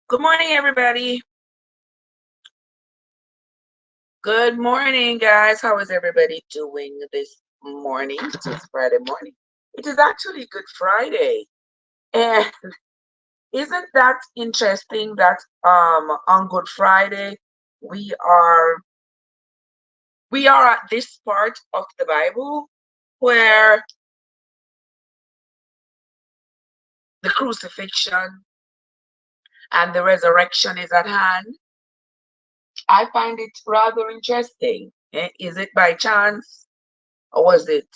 Good morning, everybody. Good morning, guys. How is everybody doing this morning? It is Friday morning. It is actually Good Friday. And isn't that interesting that on Good Friday we are at this part of the Bible where the crucifixion and the resurrection is at hand. I find it rather interesting. Is it by chance? Or was it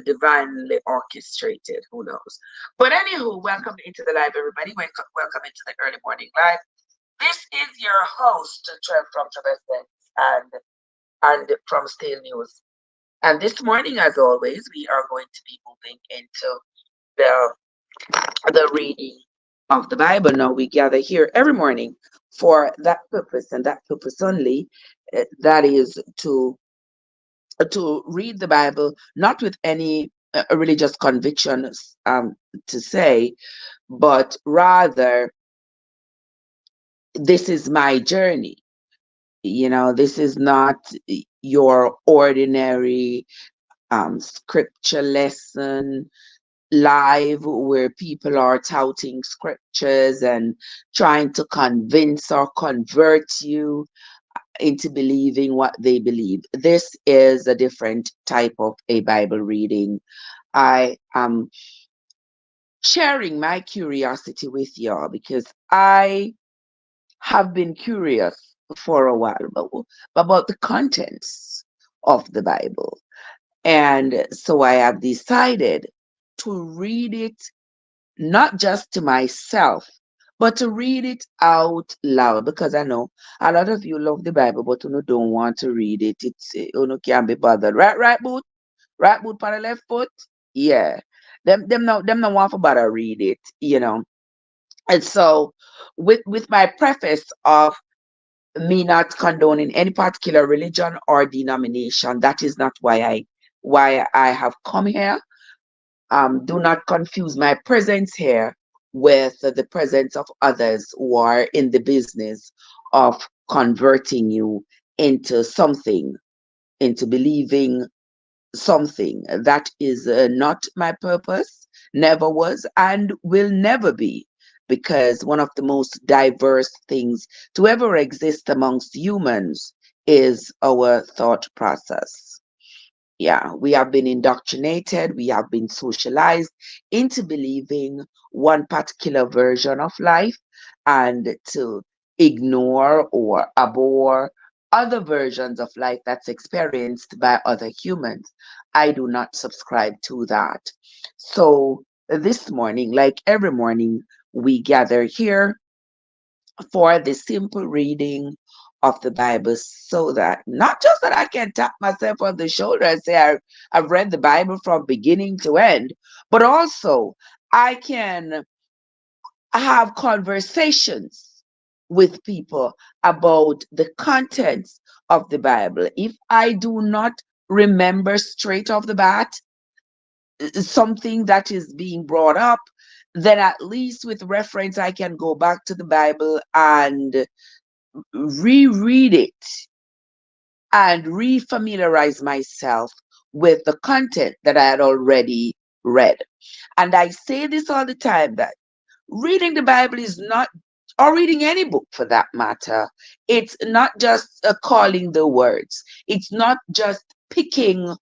divinely orchestrated? Who knows? But anywho, welcome into the live, everybody. Welcome into the early morning live. This is your host, Trev from Trevessence and from Stale News. And this morning, as always, we are going to be moving into the reading of the Bible. Now we gather here every morning for that purpose and that purpose only. That is to read the Bible, not with any religious conviction to say, but rather, this is my journey. This is not your ordinary scripture lesson live where people are touting scriptures and trying to convince or convert you into believing what they believe. This is a different type of a Bible reading. I am sharing my curiosity with y'all because I have been curious for a while about the contents of the Bible. And so I have decided to read it not just to myself, but to read it out loud, because I know a lot of you love the Bible, but you don't want to read it. It's you can't be bothered. Right, boot? Right, boot for the left foot? Yeah. Them no want to bother read it. And so with my preface of me not condoning any particular religion or denomination, that is not why I have come here. Do not confuse my presence here with the presence of others who are in the business of converting you into something, into believing something. That is not my purpose, never was, and will never be, because one of the most diverse things to ever exist amongst humans is our thought process. Yeah, we have been indoctrinated, we have been socialized into believing one particular version of life and to ignore or abhor other versions of life that's experienced by other humans. I do not subscribe to that. So this morning, like every morning, we gather here for the simple reading of the Bible, so that not just that I can tap myself on the shoulder and say I've read the Bible from beginning to end, but also I can have conversations with people about the contents of the Bible. If I do not remember straight off the bat something that is being brought up, then at least with reference, I can go back to the Bible and reread it and refamiliarize myself with the content that I had already read. And I say this all the time, that reading the Bible is not, or reading any book for that matter, it's not just calling the words. It's not just picking,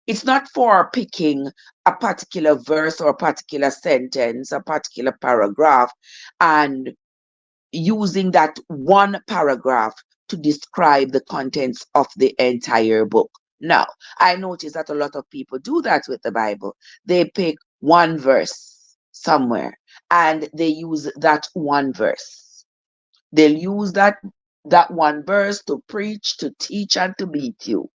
it's not for picking a particular verse or a particular sentence, a particular paragraph, and using that one paragraph to describe the contents of the entire book. Now, I notice that a lot of people do that with the Bible. They pick one verse somewhere, and they use that one verse. They'll use that one verse to preach, to teach, and to beat you.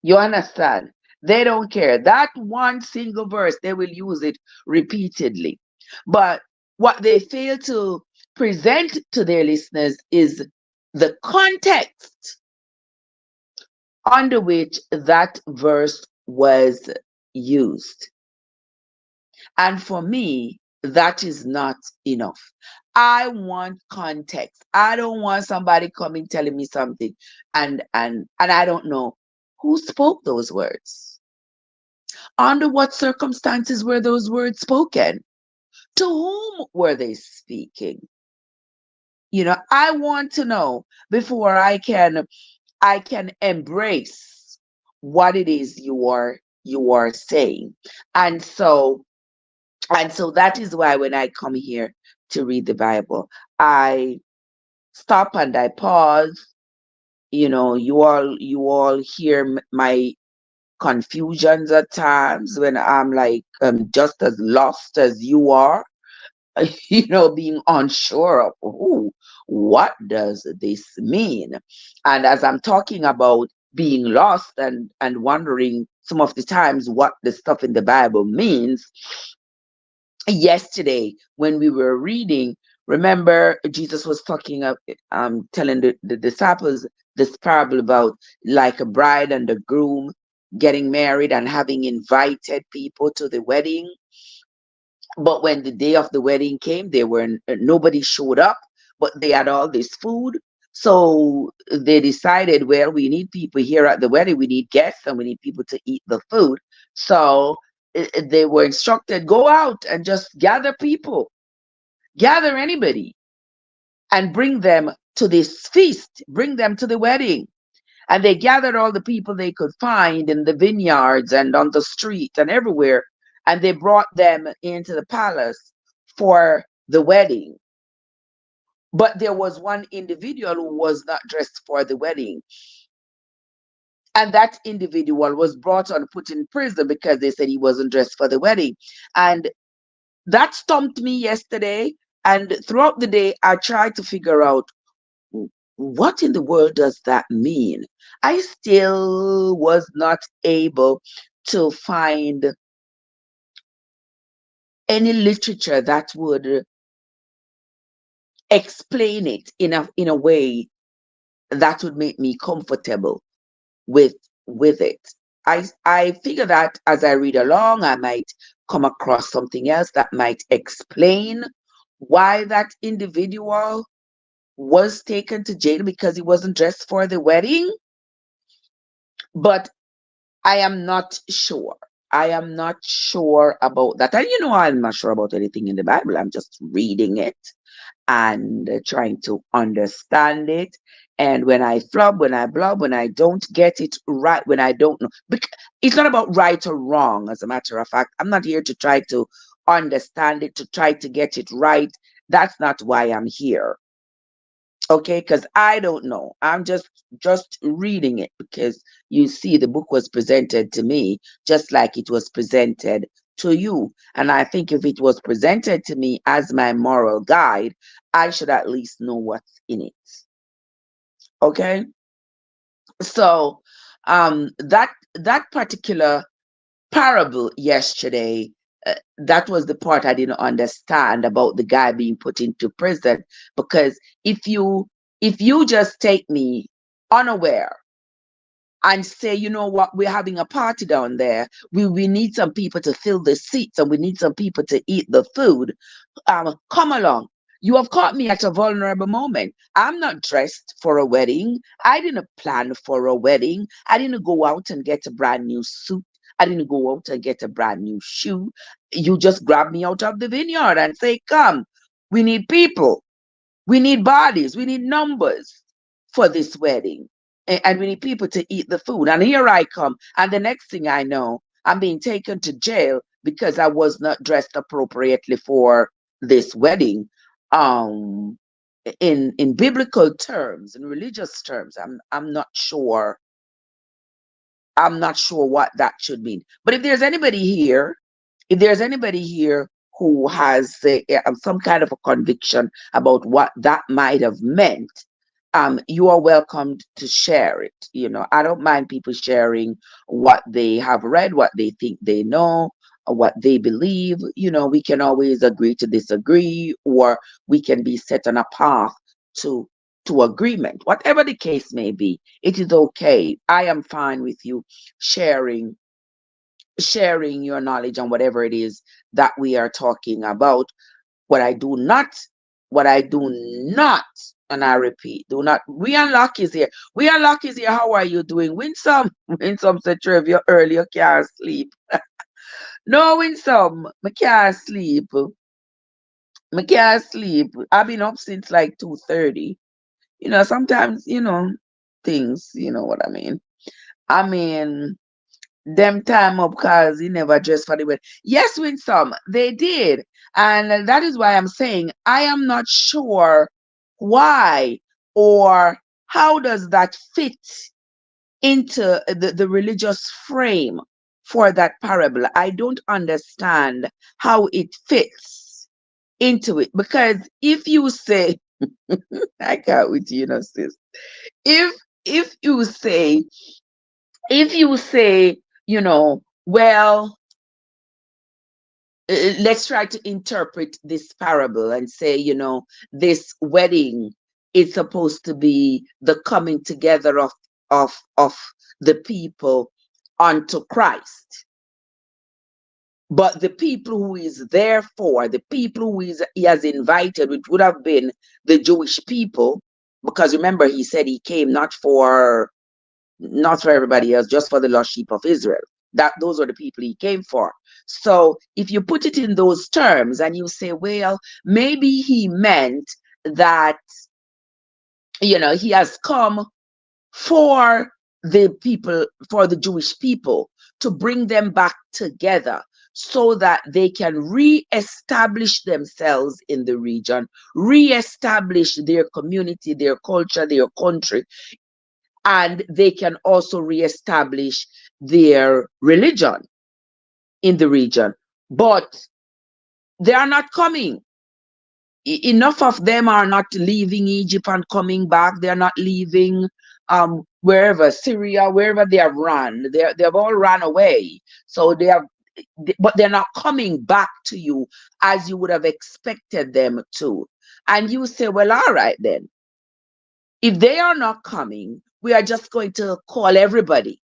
You understand? They don't care. That one single verse, they will use it repeatedly. But what they fail to present to their listeners is the context under which that verse was used. And for me, that is not enough. I want context. I don't want somebody coming telling me something and I don't know who spoke those words. Under what circumstances were those words spoken? To whom were they speaking? I want to know before I can embrace what it is you are saying. And so that is why when I come here to read the Bible, I stop and I pause. You all hear my confusions at times when I'm like just as lost as you are, being unsure of what does this mean. And as I'm talking about being lost and wondering some of the times what the stuff in the Bible means, yesterday when we were reading, remember Jesus was talking of telling the disciples this parable about like a bride and a groom getting married and having invited people to the wedding. But when the day of the wedding came, they were nobody showed up, but they had all this food. So they decided, well, we need people here at the wedding. We need guests and we need people to eat the food. So they were instructed, go out and just gather people, gather anybody, and bring them to this feast, bring them to the wedding. And they gathered all the people they could find in the vineyards and on the street and everywhere. And they brought them into the palace for the wedding. But there was one individual who was not dressed for the wedding. And that individual was brought on, put in prison because they said he wasn't dressed for the wedding. And that stumped me yesterday. And throughout the day, I tried to figure out what in the world does that mean? I still was not able to find any literature that would explain it in a way that would make me comfortable with it. I figure that as I read along, I might come across something else that might explain why that individual was taken to jail because he wasn't dressed for the wedding. But I am not sure. I am not sure about that. And I'm not sure about anything in the Bible. I'm just reading it and trying to understand it. And when I flub, when I blub, when I don't get it right, when I don't know, it's not about right or wrong. As a matter of fact, I'm not here to try to understand it, to try to get it right. That's not why I'm here. Okay, because I don't know. I'm just reading it because you see the book was presented to me just like it was presented to you. And I think if it was presented to me as my moral guide, I should at least know what's in it. Okay? So that particular parable yesterday, that was the part I didn't understand about the guy being put into prison. Because if you just take me unaware and say, you know what, we're having a party down there, we need some people to fill the seats and we need some people to eat the food, come along. You have caught me at a vulnerable moment. I'm not dressed for a wedding. I didn't plan for a wedding. I didn't go out and get a brand new suit. I didn't go out and get a brand new shoe. You just grab me out of the vineyard and say, come, we need people. We need bodies. We need numbers for this wedding. And we need people to eat the food. And here I come. And the next thing I know, I'm being taken to jail because I was not dressed appropriately for this wedding. Um, in biblical terms, in religious terms, I'm not sure. I'm not sure what that should mean. But if there's anybody here If there's anybody here who has some kind of a conviction about what that might have meant, you are welcome to share it. I don't mind people sharing what they have read, what they think they know, or what they believe. We can always agree to disagree, or we can be set on a path to agreement. Whatever the case may be, it is okay. I am fine with you sharing your knowledge on whatever it is that we are talking about. What I do not, what I do not, and I repeat, do not. We Unlock is here. We Unlock is here. How are you doing? Winsome. Winsome said, Trev, you're early. You can't sleep. No, Winsome. I can't sleep. I can't sleep. I've been up since like 2:30. Sometimes, things, you know what I mean. I mean, them time up because he never dressed for the wedding. Yes, Winsome, they did. And that is why I'm saying I am not sure why or how does that fit into the religious frame for that parable. I don't understand how it fits into it. Because if you say, I can't with sis. If if you say, if you say, well, let's try to interpret this parable and say, this wedding is supposed to be the coming together of the people unto Christ. But the people who is there for, the people who he has invited, which would have been the Jewish people, because remember, he said he came not for everybody else, just for the lost sheep of Israel. Those are the people he came for. So if you put it in those terms and you say, well, maybe he meant that, he has come for the people, for the Jewish people, to bring them back together so that they can re-establish themselves in the region, re-establish their community, their culture, their country, and they can also reestablish their religion in the region. But they are not coming. Enough of them are not leaving Egypt and coming back. They are not leaving wherever, Syria, wherever they have run. They have all run away. So but they're not coming back to you as you would have expected them to. And you say, well, all right then. If they are not coming, we are just going to call everybody,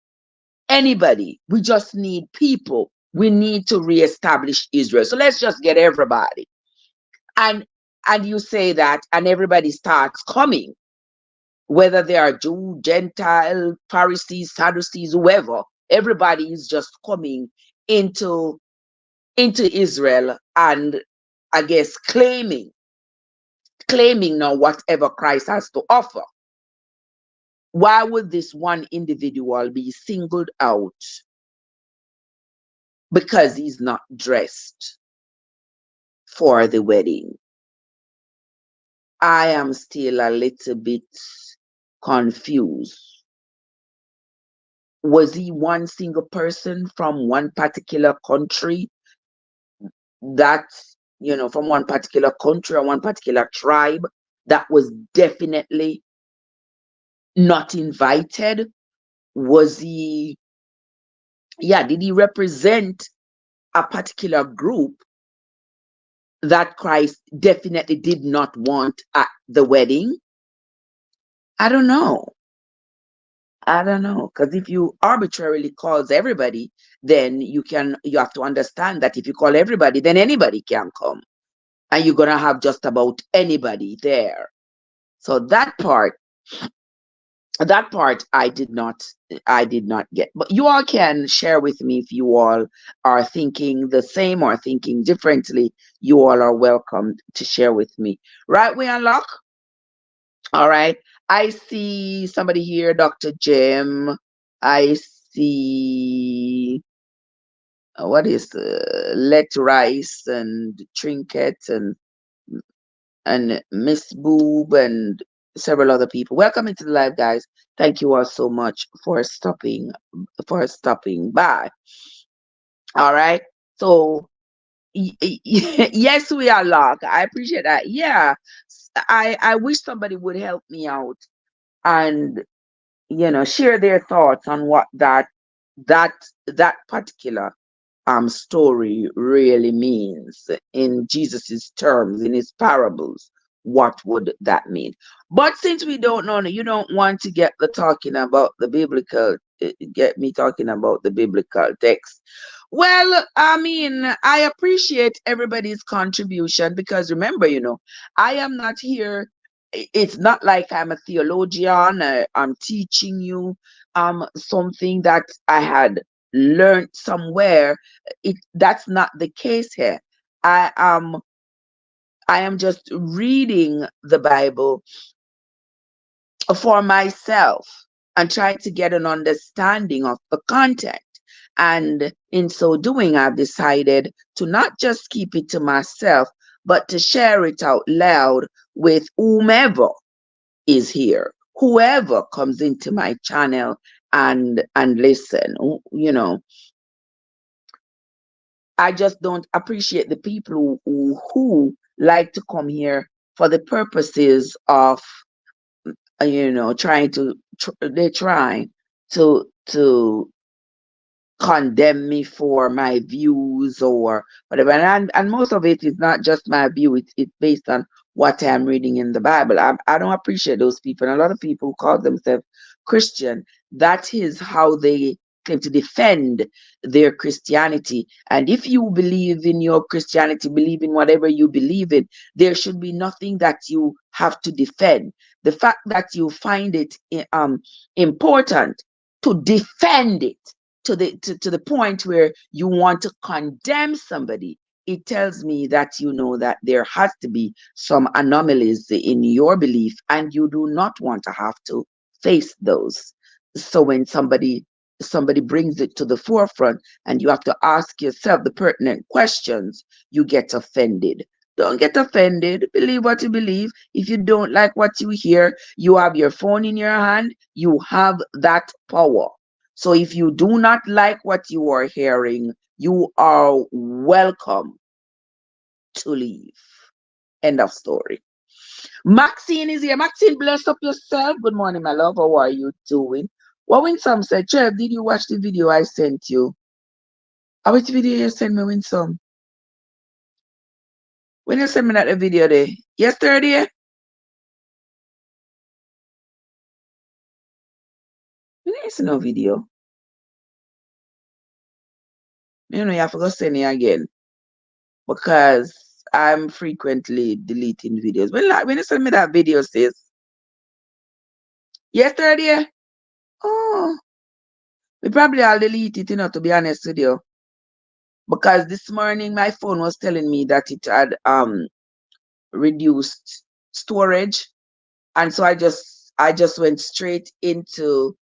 anybody. We just need people. We need to reestablish Israel. So let's just get everybody. And you say that, and everybody starts coming, whether they are Jew, Gentile, Pharisees, Sadducees, whoever. Everybody is just coming into Israel, and I guess claiming now whatever Christ has to offer. Why would this one individual be singled out because he's not dressed for the wedding? I am still a little bit confused. Was he one single person from one particular country that, from one particular country or one particular tribe that was definitely not invited? Was he, did he represent a particular group that Christ definitely did not want at the wedding? I don't know. Because if you arbitrarily calls everybody, then you have to understand that if you call everybody, then anybody can come. And you're going to have just about anybody there. So that part I did not get. But you all can share with me if you all are thinking the same or thinking differently. You all are welcome to share with me. Right, we Unlock? All right. I see somebody here, Dr. Jim. I see, what is Let Rice and Trinket and Miss Boob and several other people. Welcome into the live, guys. Thank you all so much for stopping by. All right. So yes, we are locked. I appreciate that. Yeah, I wish somebody would help me out and share their thoughts on what that that particular story really means in Jesus's terms, in his parables. What would that mean? But since we don't know, you don't want to get the talking about the biblical, get me talking about the biblical text. Well, I mean, I appreciate everybody's contribution because remember, I am not here. It's not like I'm a theologian. I'm teaching you something that I had learned somewhere. That's not the case here. I am I am just reading the Bible for myself and trying to get an understanding of the content. And in so doing, I've decided to not just keep it to myself, but to share it out loud with whomever is here, whoever comes into my channel and listen. I just don't appreciate the people who like to come here for the purposes of, trying to, they try to condemn me for my views or whatever. And most of it is not just my view, it's based on what I'm reading in the Bible. I don't appreciate those people. And a lot of people who call themselves Christian, that is how they claim to defend their Christianity. And if you believe in your Christianity, believe in whatever you believe in, there should be nothing that you have to defend. The fact that you find it important to defend it to the point where you want to condemn somebody, it tells me that you know that there has to be some anomalies in your belief and you do not want to have to face those. So when somebody brings it to the forefront and you have to ask yourself the pertinent questions, you get offended. Don't get offended. Believe what you believe. If you don't like what you hear, you have your phone in your hand. You have that power. So if you do not like what you are hearing, you are welcome to leave. End of story. Maxine is here. Maxine, bless up yourself. Good morning, my love. How are you doing? Well, Winsome said, Trev, did you watch the video I sent you? Which video you sent me, Winsome? When you sent me that video there? Yesterday? You didn't see no video. You have to go send it again. Because I'm frequently deleting videos. When you send me that video, sis? Yesterday? Oh, we probably all delete it, to be honest with you. Because this morning my phone was telling me that it had reduced storage. And so I just went straight into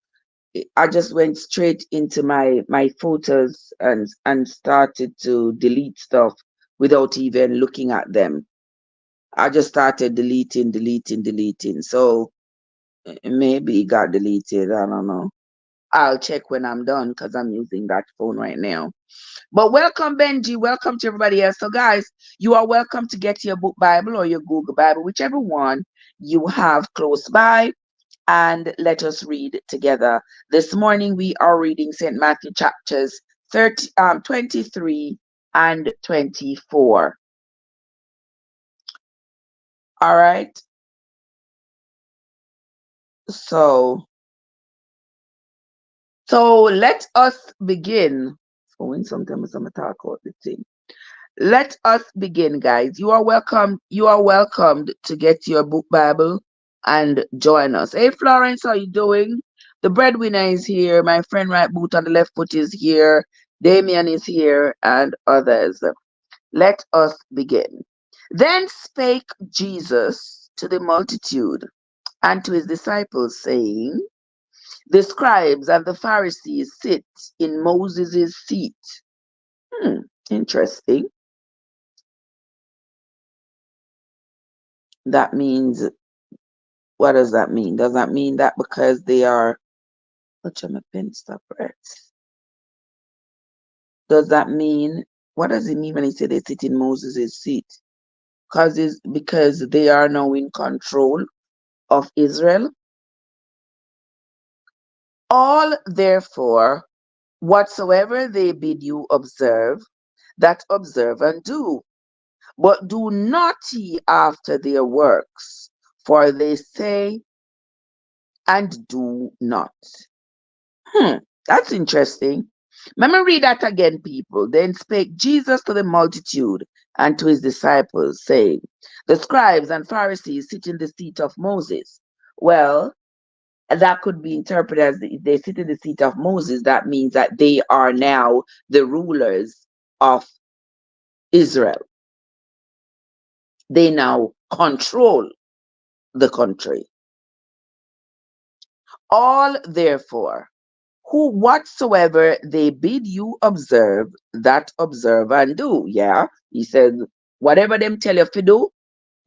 my photos and started to delete stuff without even looking at them. I just started deleting. So maybe it got deleted. I don't know. I'll check when I'm done because I'm using that phone right now. But welcome, Benji. Welcome to everybody else. So, guys, you are welcome to get your book Bible or your Google Bible, whichever one you have close by, and let us read together. This morning we are reading St. Matthew chapters 23 and 24. All right. So let us begin. So when sometimes I'm talk about the thing. Let us begin, guys. You are welcome. You are welcomed to get your book Bible and join us. Hey, Florence, how you doing? The breadwinner is here. My friend right boot on the left foot is here. Damien is here, and others. Let us begin. Then spake Jesus to the multitude and to his disciples, saying, the scribes and the Pharisees sit in Moses' seat. Interesting. That means, what does that mean? Does that mean that because they are, what's my pen stop right? Does that mean What does it mean when he said they sit in Moses' seat? Because they are now in control of Israel. All therefore, whatsoever they bid you observe, that observe and do. But do not ye after their works, for they say and do not. That's interesting. Let me read that again, people. Then spake Jesus to the multitude and to his disciples, saying, the scribes and Pharisees sit in the seat of Moses. Well, that could be interpreted as they sit in the seat of Moses. That means that they are now the rulers of Israel. They now control the country. All therefore, who whatsoever they bid you observe, that observe and do. Yeah, he said, whatever them tell you to do,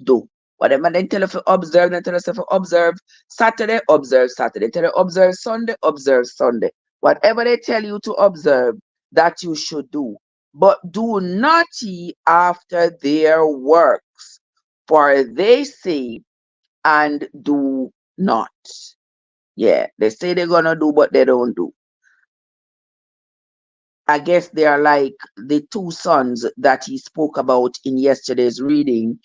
do. Whatever they tell you to observe, they tell us to observe Saturday, observe Saturday. Tell you observe Sunday, observe Sunday. Whatever they tell you to observe, that you should do. But do not ye after their works, for they say and do not. Yeah, they say they're gonna do, but they don't do. I guess they are like the two sons that he spoke about in yesterday's reading,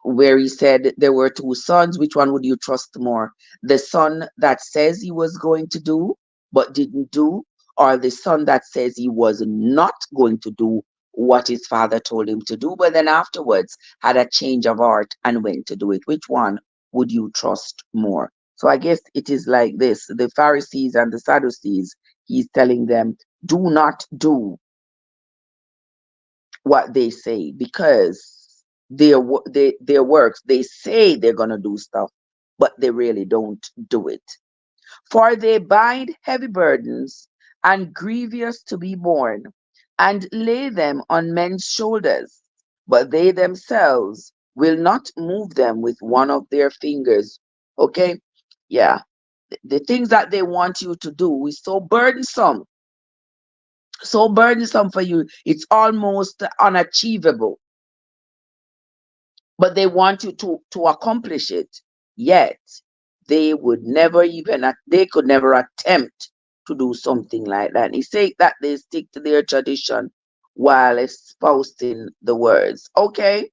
where he said there were two sons. Which one would you trust more? The son that says he was going to do but didn't do, or the son that says he was not going to do what his father told him to do, but then afterwards had a change of heart and went to do it? Which one would you trust more? So I guess it is like this. The Pharisees and the Sadducees, he's telling them, do not do what they say, because their works, they say they're going to do stuff, but they really don't do it. For they bind heavy burdens and grievous to be borne, and lay them on men's shoulders, but they themselves will not move them with one of their fingers. Okay? Yeah. The things that they want you to do is so burdensome for you, it's almost unachievable, but they want you to accomplish it. Yet they would never they could never attempt to do something like that. He said that they stick to their tradition while espousing the words. Okay,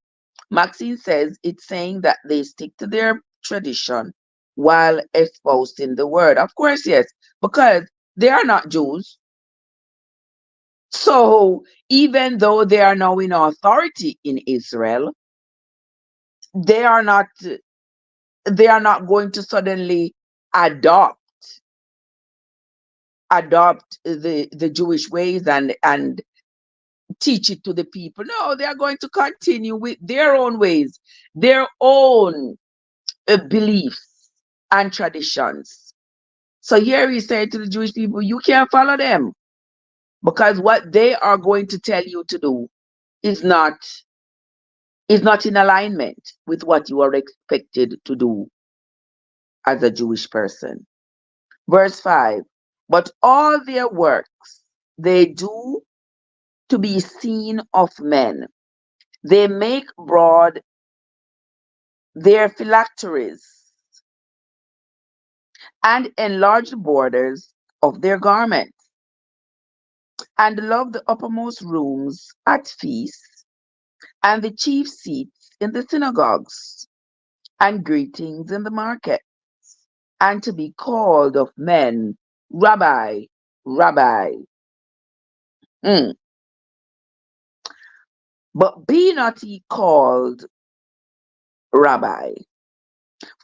Maxine says it's saying that they stick to their tradition while espousing the word. Of course, yes, because they are not Jews. So even though they are now in authority in Israel, they are not going to suddenly adopt the Jewish ways and teach it to the people. No, they are going to continue with their own ways, their own beliefs and traditions. So here he said to the Jewish people, you can't follow them, because what they are going to tell you to do is not in alignment with what you are expected to do as a Jewish person. Verse 5, but all their works they do to be seen of men. They make broad their phylacteries and enlarge the borders of their garments, and love the uppermost rooms at feasts, and the chief seats in the synagogues, and greetings in the market, and to be called of men, Rabbi, Rabbi. But be not ye called Rabbi,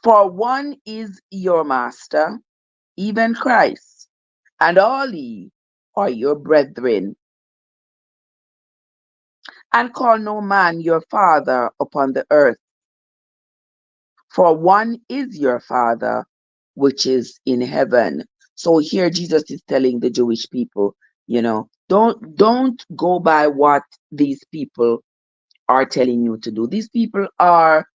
for one is your master, even Christ, and all ye are your brethren. And call no man your father upon the earth, for one is your Father, which is in heaven. So here Jesus is telling the Jewish people, don't go by what these people are telling you to do. These people are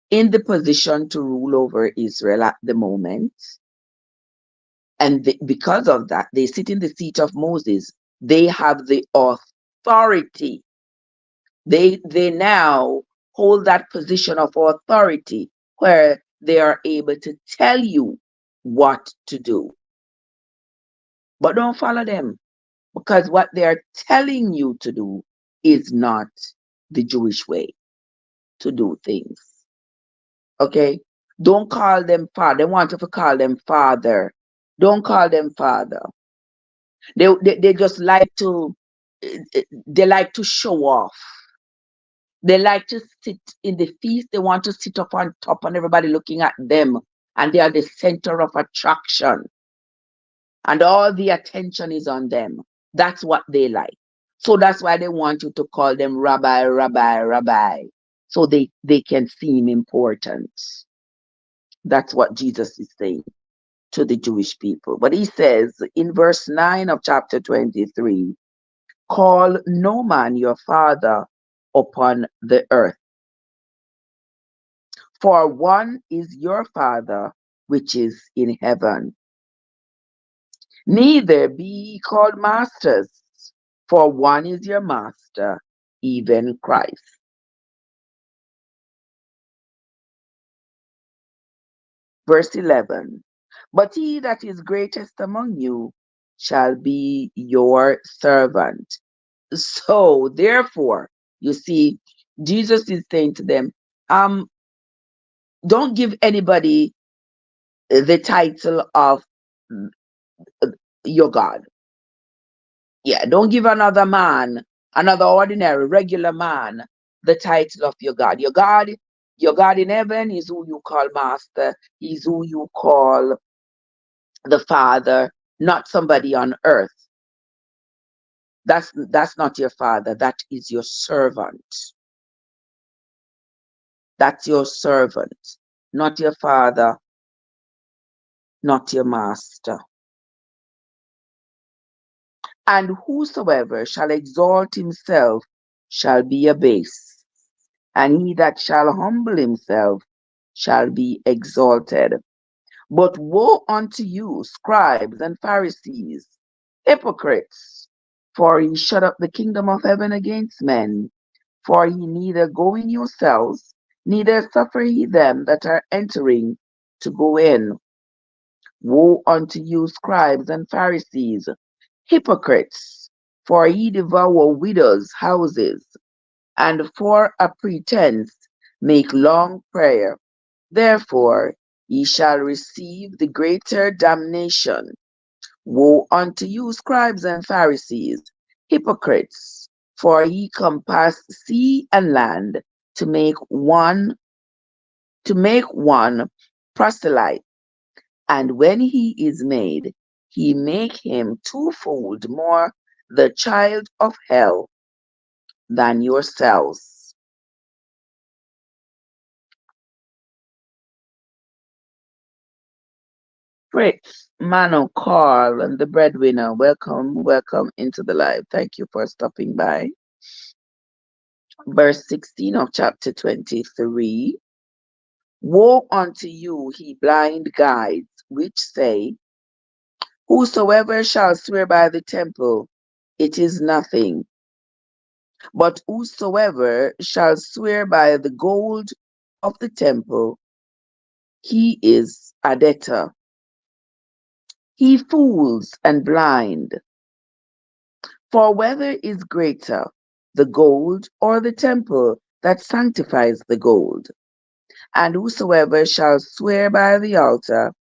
in the position to rule over Israel at the moment. And because of that, they sit in the seat of Moses. They have the authority. They now hold that position of authority where they are able to tell you what to do. But don't follow them, because what they are telling you to do is not the Jewish way to do things. Okay? Don't call them father. They want you to call them father. Don't call them father. They just like to they like to show off. They like to sit in the feast. They want to sit up on top and everybody looking at them. And they are the center of attraction. And all the attention is on them. That's what they like. So that's why they want you to call them rabbi, rabbi, rabbi. So they can seem important. That's what Jesus is saying to the Jewish people. But he says in verse 9 of chapter 23, call no man your father upon the earth. For one is your Father which is in heaven. Neither be ye called masters, for one is your master, even Christ. Verse 11. But he that is greatest among you shall be your servant. So therefore, you see, Jesus is saying to them, don't give anybody the title of your God. Yeah, don't give another man, another ordinary, regular man, the title of your God. Your God in heaven is who you call master, is who you call the Father, not somebody on earth. That's not your father, that is your servant. That's your servant, not your father, not your master. And whosoever shall exalt himself shall be abased, and he that shall humble himself shall be exalted. But woe unto you, scribes and Pharisees, hypocrites! For ye shut up the kingdom of heaven against men. For ye neither go in yourselves, neither suffer ye them that are entering to go in. Woe unto you, scribes and Pharisees, hypocrites! For ye devour widows' houses, and for a pretense make long prayer. Therefore ye shall receive the greater damnation. Woe unto you, scribes and Pharisees, hypocrites! For ye compass sea and land to make one proselyte, and when he is made, he make him twofold more the child of hell than yourselves. Fritz, Mano, Carl, and the breadwinner, welcome into the live. Thank you for stopping by. Verse 16 of chapter 23. Woe unto you, ye blind guides, which say, whosoever shall swear by the temple, it is nothing. But whosoever shall swear by the gold of the temple, he is a debtor. Ye fools and blind! For whether is greater, the gold or the temple that sanctifies the gold? And whosoever shall swear by the altar,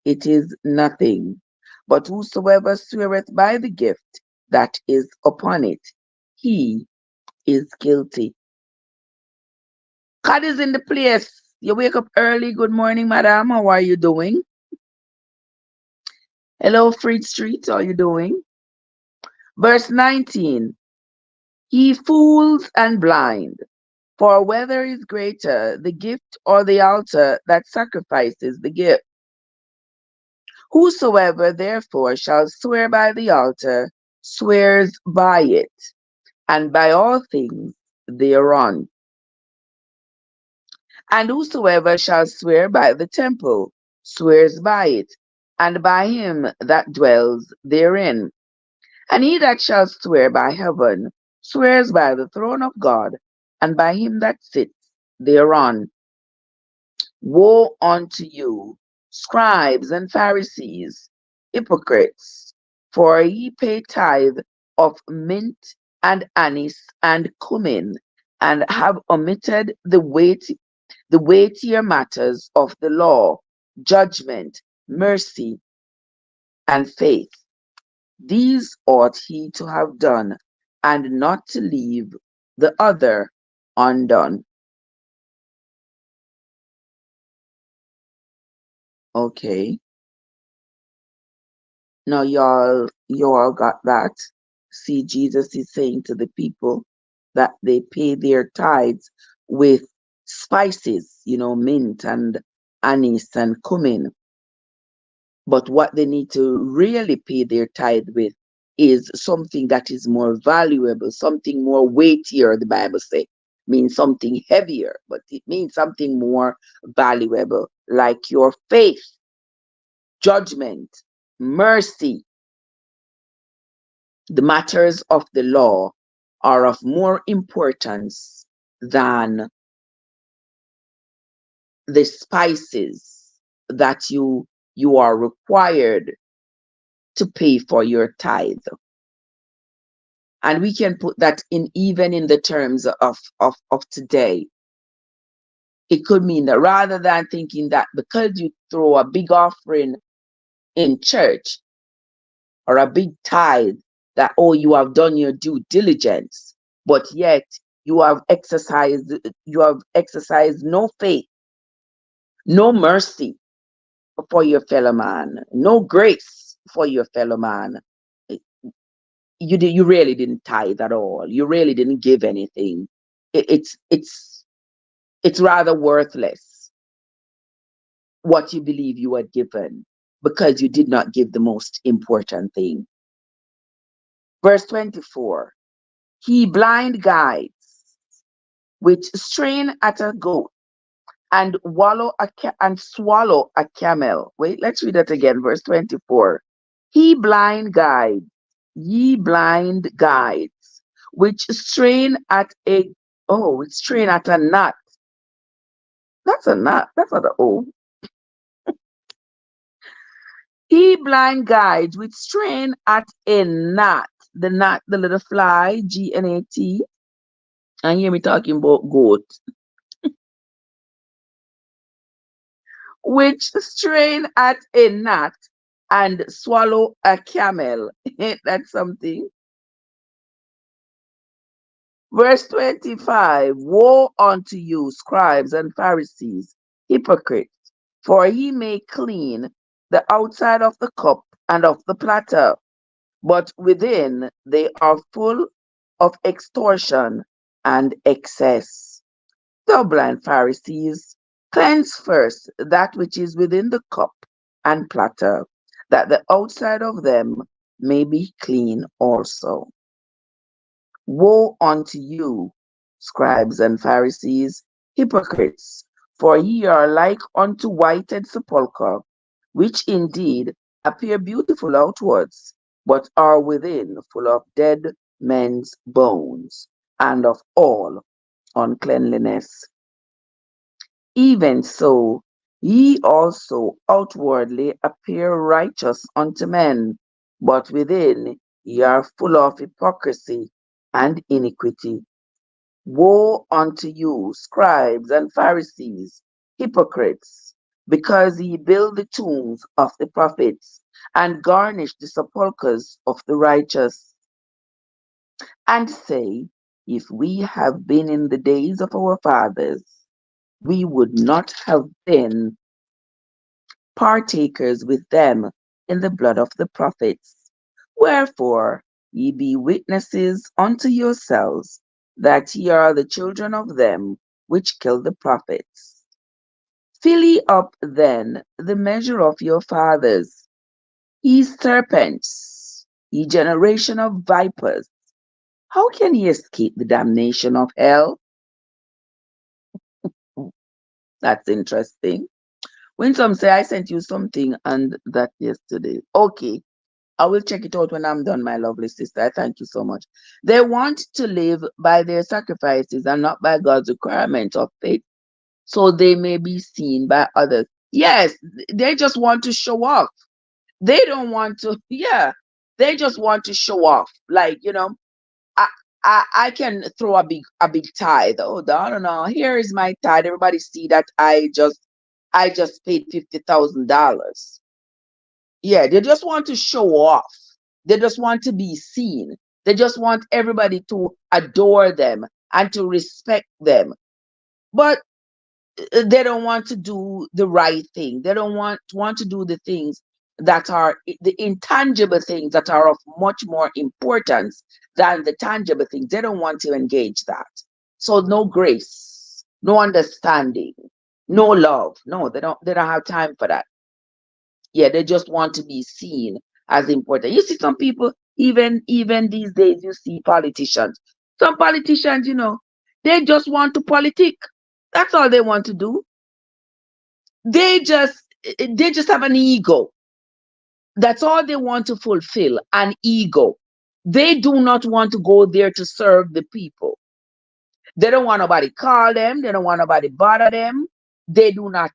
it is nothing. But whosoever sweareth by the gift that is upon it, he is guilty. God is in the place. You wake up early. Good morning, madam. How are you doing? Hello, Freed Street. How are you doing? Verse 19. Ye fools and blind! For whether is greater, the gift or the altar that sacrifices the gift? Whosoever therefore shall swear by the altar swears by it, and by all things thereon. And whosoever shall swear by the temple swears by it, and by him that dwells therein. And he that shall swear by heaven swears by the throne of God and by him that sits thereon, woe unto you, scribes and Pharisees, hypocrites, for ye pay tithe of mint and anise and cumin, and have omitted the weightier matters of the law, judgment, mercy, and faith. These ought he to have done, and not to leave the other undone. Okay. Now y'all got that. See, Jesus is saying to the people that they pay their tithes with spices, mint and anise and cumin. But what they need to really pay their tithe with is something that is more valuable, something more weightier, the Bible says. Means something heavier, but it means something more valuable, like your faith, judgment, mercy. The matters of the law are of more importance than the spices that you are required to pay for your tithe. And we can put that in even in the terms of today. It could mean that rather than thinking that because you throw a big offering in church or a big tithe, that, oh, you have done your due diligence, but yet you have exercised no faith, no mercy for your fellow man, no grace for your fellow man. You really didn't tithe at all. You really didn't give anything. It's rather worthless what you believe you had given, because you did not give the most important thing. Verse 24, he blind guides which strain at a goat and swallow a camel. Wait, let's read that again. Verse 24. He blind guides, ye blind guides, which strain at a gnat. That's a gnat. That's not a O. He blind guides which strain at a gnat. The gnat, the little fly, GNAT. And hear me talking about goat. Which strain at a gnat and swallow a camel. Ain't that something? Verse 25, woe unto you, scribes and Pharisees, hypocrites, for ye may clean the outside of the cup and of the platter, but within they are full of extortion and excess. Thou blind Pharisees, cleanse first that which is within the cup and platter, that the outside of them may be clean also. Woe unto you, scribes and Pharisees, hypocrites, for ye are like unto whited sepulchre, which indeed appear beautiful outwards, but are within full of dead men's bones, and of all uncleanliness. Even so, ye also outwardly appear righteous unto men, but within ye are full of hypocrisy and iniquity. Woe unto you, scribes and Pharisees, hypocrites, because ye build the tombs of the prophets and garnish the sepulchres of the righteous, and say, if we have been in the days of our fathers, we would not have been partakers with them in the blood of the prophets. Wherefore ye be witnesses unto yourselves that ye are the children of them which killed the prophets. Fill ye up then the measure of your fathers, ye serpents, ye generation of vipers. How can ye escape the damnation of hell? That's interesting. When some say, I sent you something and that yesterday. Okay. I will check it out when I'm done, my lovely sister. I thank you so much. They want to live by their sacrifices and not by God's requirement of faith, so they may be seen by others. Yes, they just want to show off. They don't want to, yeah, they just want to show off. Like, I, I can throw a big tithe. Oh, I don't know. Here is my tithe. Everybody see that I just paid $50,000. Yeah, they just want to show off. They just want to be seen. They just want everybody to adore them and to respect them. But they don't want to do the right thing. They don't want to do the things that are the intangible things that are of much more importance than the tangible things. They don't want to engage that. So no grace, no understanding, no love. No, they don't have time for that. Yeah, they just want to be seen as important. You see some people, even these days, you see politicians. Some politicians, they just want to politic. That's all they want to do. They just have an ego. That's all they want to fulfill, an ego. They do not want to go there to serve the people. They don't want nobody call them. They don't want nobody bother them. They do not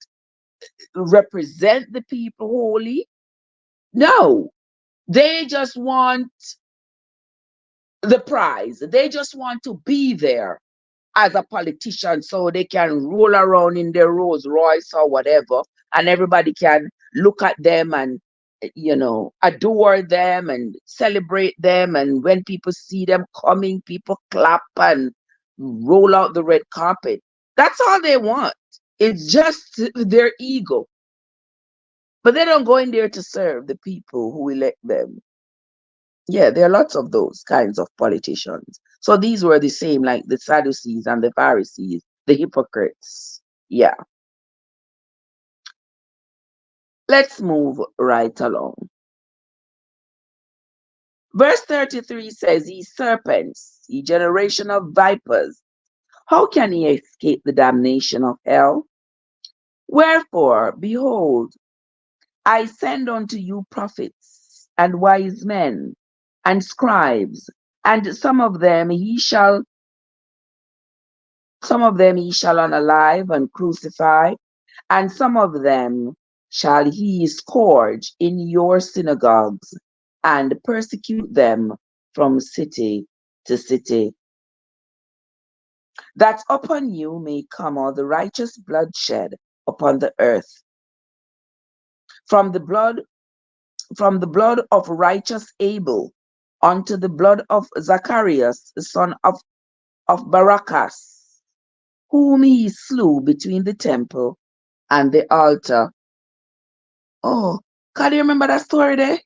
represent the people wholly. No, they just want the prize. They just want to be there as a politician so they can roll around in their Rolls Royce or whatever, and everybody can look at them and adore them and celebrate them. And when people see them coming, people clap and roll out the red carpet. That's all they want. It's just their ego. But they don't go in there to serve the people who elect them. Yeah, there are lots of those kinds of politicians. So these were the same, like the Sadducees and the Pharisees, the hypocrites. Yeah. Let's move right along. Verse 33 says, Ye serpents, ye generation of vipers, how can ye escape the damnation of hell? Wherefore, behold, I send unto you prophets and wise men and scribes, and some of them ye shall unalive and crucify, and some of them shall he scourge in your synagogues, and persecute them from city to city, that upon you may come all the righteous bloodshed upon the earth, from the blood of righteous Abel unto the blood of Zacharias, the son of Barakas, whom he slew between the temple and the altar. Oh, can you remember that story there?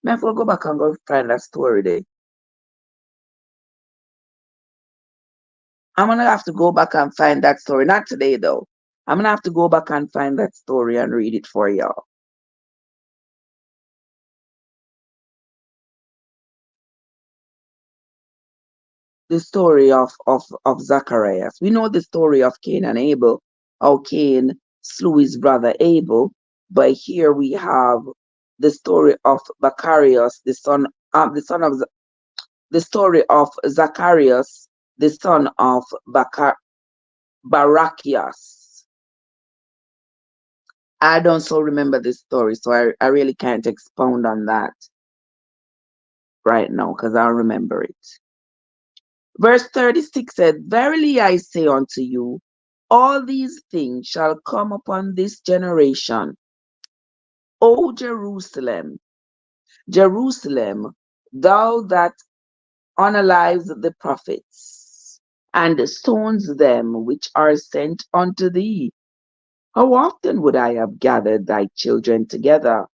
I have to go back and go find that story there. I'm gonna have to go back and find that story. Not today though. I'm gonna have to go back and find that story and read it for y'all. The story of Zacharias. We know the story of Cain and Abel, how Cain slew his brother Abel, but here we have the story of Baccharius, the story of Zacharias, the son of Barachias. I don't so remember this story, so I really can't expound on that right now because I don't remember it. Verse 36 said, Verily I say unto you, all these things shall come upon this generation. O Jerusalem, Jerusalem, thou that unalives the prophets, and stones them which are sent unto thee. How often would I have gathered thy children together,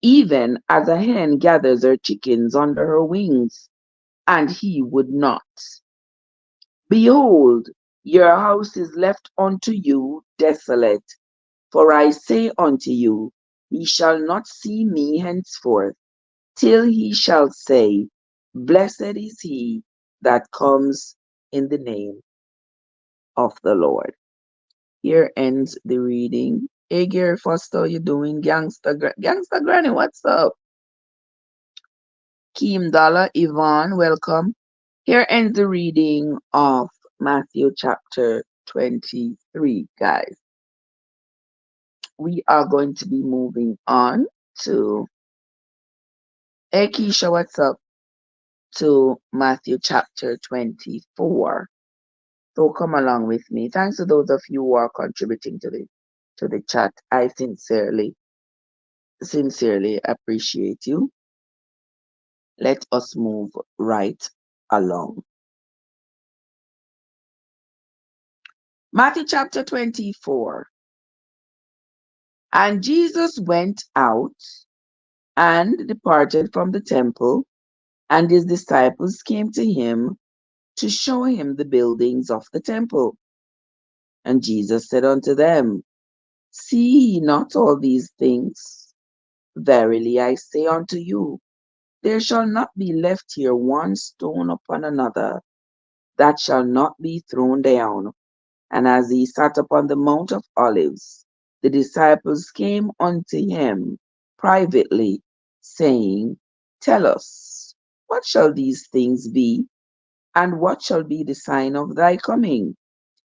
even as a hen gathers her chickens under her wings, and he would not. Behold, your house is left unto you desolate. For I say unto you, ye shall not see me henceforth, till he shall say, Blessed is he that comes in the name of the Lord. Here ends the reading Hey, Gary Foster, how you doing? Gangster Granny, what's up? Keem Dollar, Yvonne, welcome. Here ends the reading of Matthew chapter 23, guys. We are going to be moving on to, hey, Keisha, what's up? To Matthew chapter 24. So come along with me. Thanks to those of you who are contributing to the chat. I sincerely appreciate you. Let us move right along. Matthew chapter 24. And Jesus went out and departed from the temple, and his disciples came to him to show him the buildings of the temple. And Jesus said unto them, See ye not all these things? Verily I say unto you, there shall not be left here one stone upon another that shall not be thrown down. And as he sat upon the Mount of Olives, the disciples came unto him privately, saying, Tell us, what shall these things be? And what shall be the sign of thy coming,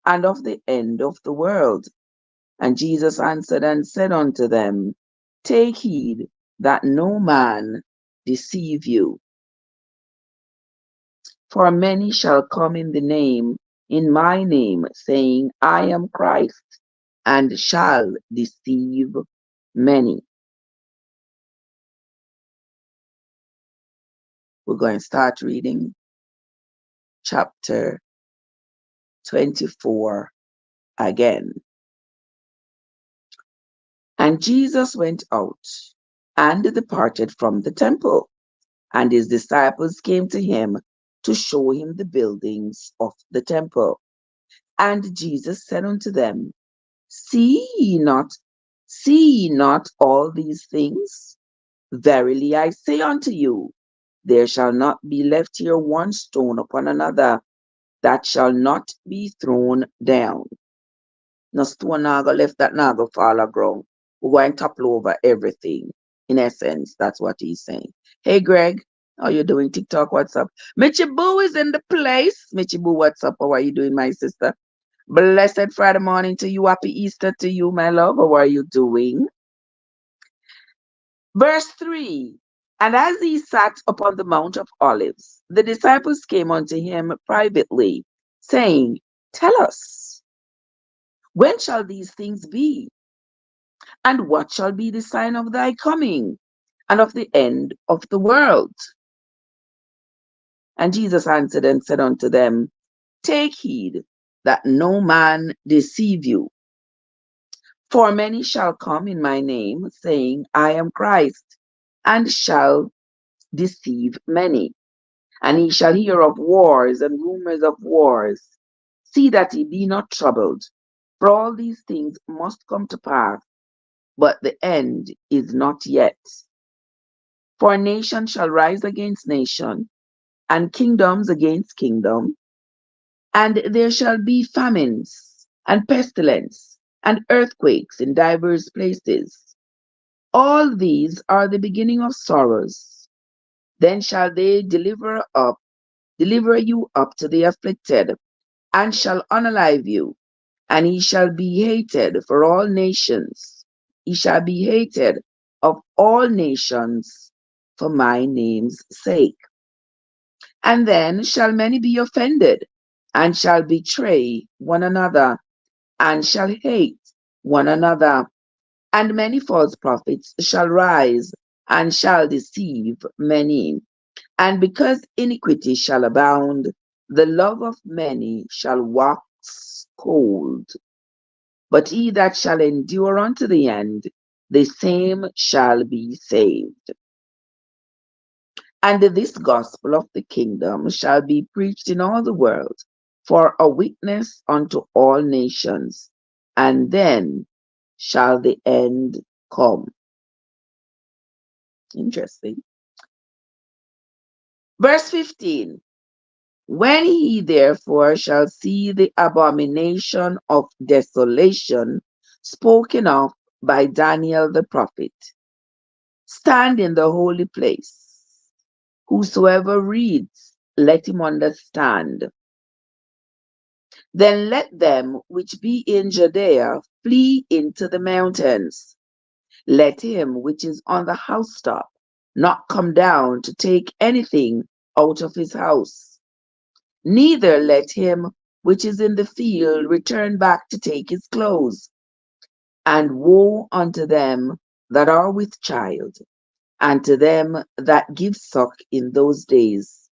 and of the end of the world? And Jesus answered and said unto them, Take heed that no man deceive you. For many shall come in my name, saying, I am Christ, and shall deceive many. We're going to start reading chapter 24 again. And Jesus went out and departed from the temple, and his disciples came to him to show him the buildings of the temple. And Jesus said unto them, See ye not all these things? Verily I say unto you, there shall not be left here one stone upon another that shall not be thrown down. No stone nago left that nago fall a ground. We're going to topple over everything. In essence, that's what he's saying. Hey Greg, how you doing? TikTok, what's up? Mitchie Boo is in the place. Mitchie Boo, what's up? How are you doing, my sister? Blessed Friday morning to you. Happy Easter to you, my love. How are you doing? Verse 3. And as he sat upon the Mount of Olives, the disciples came unto him privately, saying, Tell us, when shall these things be? And what shall be the sign of thy coming, and of the end of the world? And Jesus answered and said unto them, Take heed that no man deceive you. For many shall come in my name, saying, I am Christ, and shall deceive many. And ye shall hear of wars and rumors of wars. See that ye be not troubled, for all these things must come to pass, but the end is not yet. For nation shall rise against nation, and kingdoms against kingdom, and there shall be famines, and pestilence, and earthquakes in divers places. All these are the beginning of sorrows. Then shall they deliver you up to the afflicted, and shall unalive you, and he shall be hated for all nations. He shall be hated of all nations for my name's sake. And then shall many be offended, and shall betray one another, and shall hate one another. And many false prophets shall rise, and shall deceive many. And because iniquity shall abound, the love of many shall wax cold. But he that shall endure unto the end, the same shall be saved. And this gospel of the kingdom shall be preached in all the world for a witness unto all nations, and then shall the end come. Interesting. Verse 15. When he therefore shall see the abomination of desolation spoken of by Daniel the prophet. Stand in the holy place. Whosoever reads, let him understand. Then let them which be in Judea flee into the mountains. Let him which is on the housetop not come down to take anything out of his house. Neither let him which is in the field return back to take his clothes. And woe unto them that are with child, and to them that give suck in those days.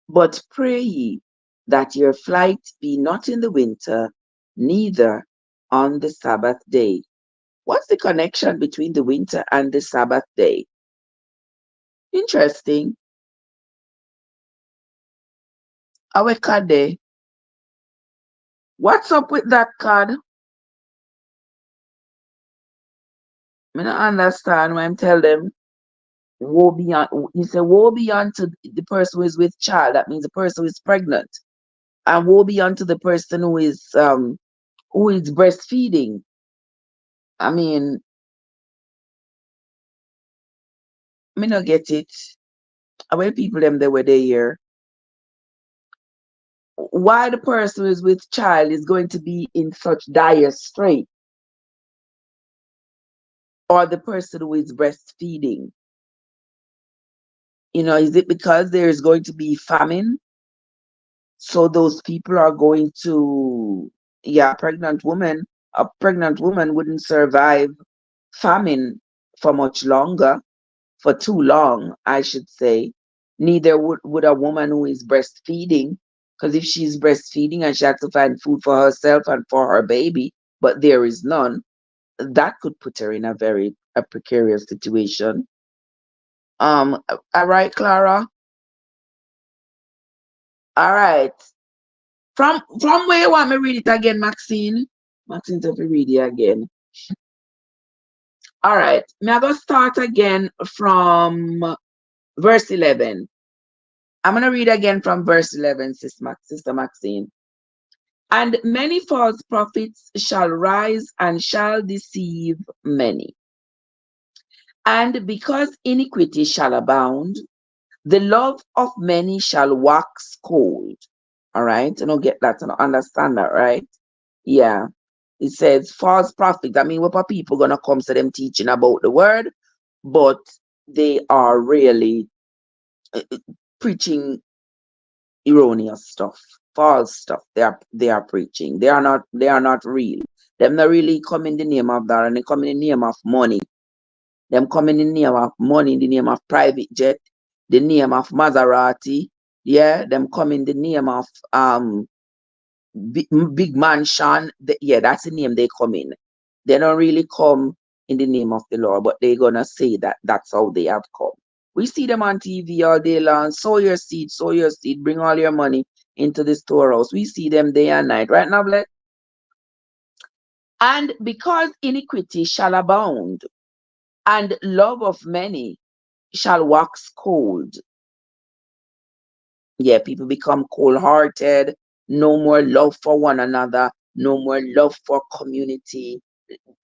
But pray ye that your flight be not in the winter, neither on the Sabbath day. What's the connection between the winter and the Sabbath day? Interesting. Our card day. What's up with that card? I don't understand when I tell them woe beyond. You say woe beyond to the person who is with child. That means the person who is pregnant, and woe beyond to the person who is breastfeeding. I mean, me not get it. When people them they were there here, why the person who is with child is going to be in such dire strait, or the person who is breastfeeding? Is it because there is going to be famine? So those people are going to, yeah, a pregnant woman wouldn't survive famine for much longer, for too long, I should say. Neither would a woman who is breastfeeding, because if she's breastfeeding and she has to find food for herself and for her baby, but there is none, that could put her in a precarious situation. All right, Clara. All right. From where you want me read it again, Maxine? Maxine, to read it again. All right. I'm going to start again from verse 11. I'm going to read again from verse 11, Sister Maxine. And many false prophets shall rise and shall deceive many. And because iniquity shall abound, the love of many shall wax cold. All right? I don't get that. I don't understand that, right? Yeah. It says false prophets. I mean, what are people going to come to them teaching about the word? But they are really preaching erroneous stuff, false stuff. They are preaching. They are not real. Them not really come in the name of that, and they come in the name of money. Them come in the name of money, in the name of private jet, the name of Maserati. Yeah, them come in the name of big mansion. Yeah, that's the name they come in. They don't really come in the name of the Lord, but they're gonna say that that's how they have come. We see them on TV all day long. Sow your seed, bring all your money into the storehouse. We see them day and night, right now, Blake? And because iniquity shall abound, and love of many shall wax cold. Yeah, people become cold-hearted, no more love for one another, no more love for community,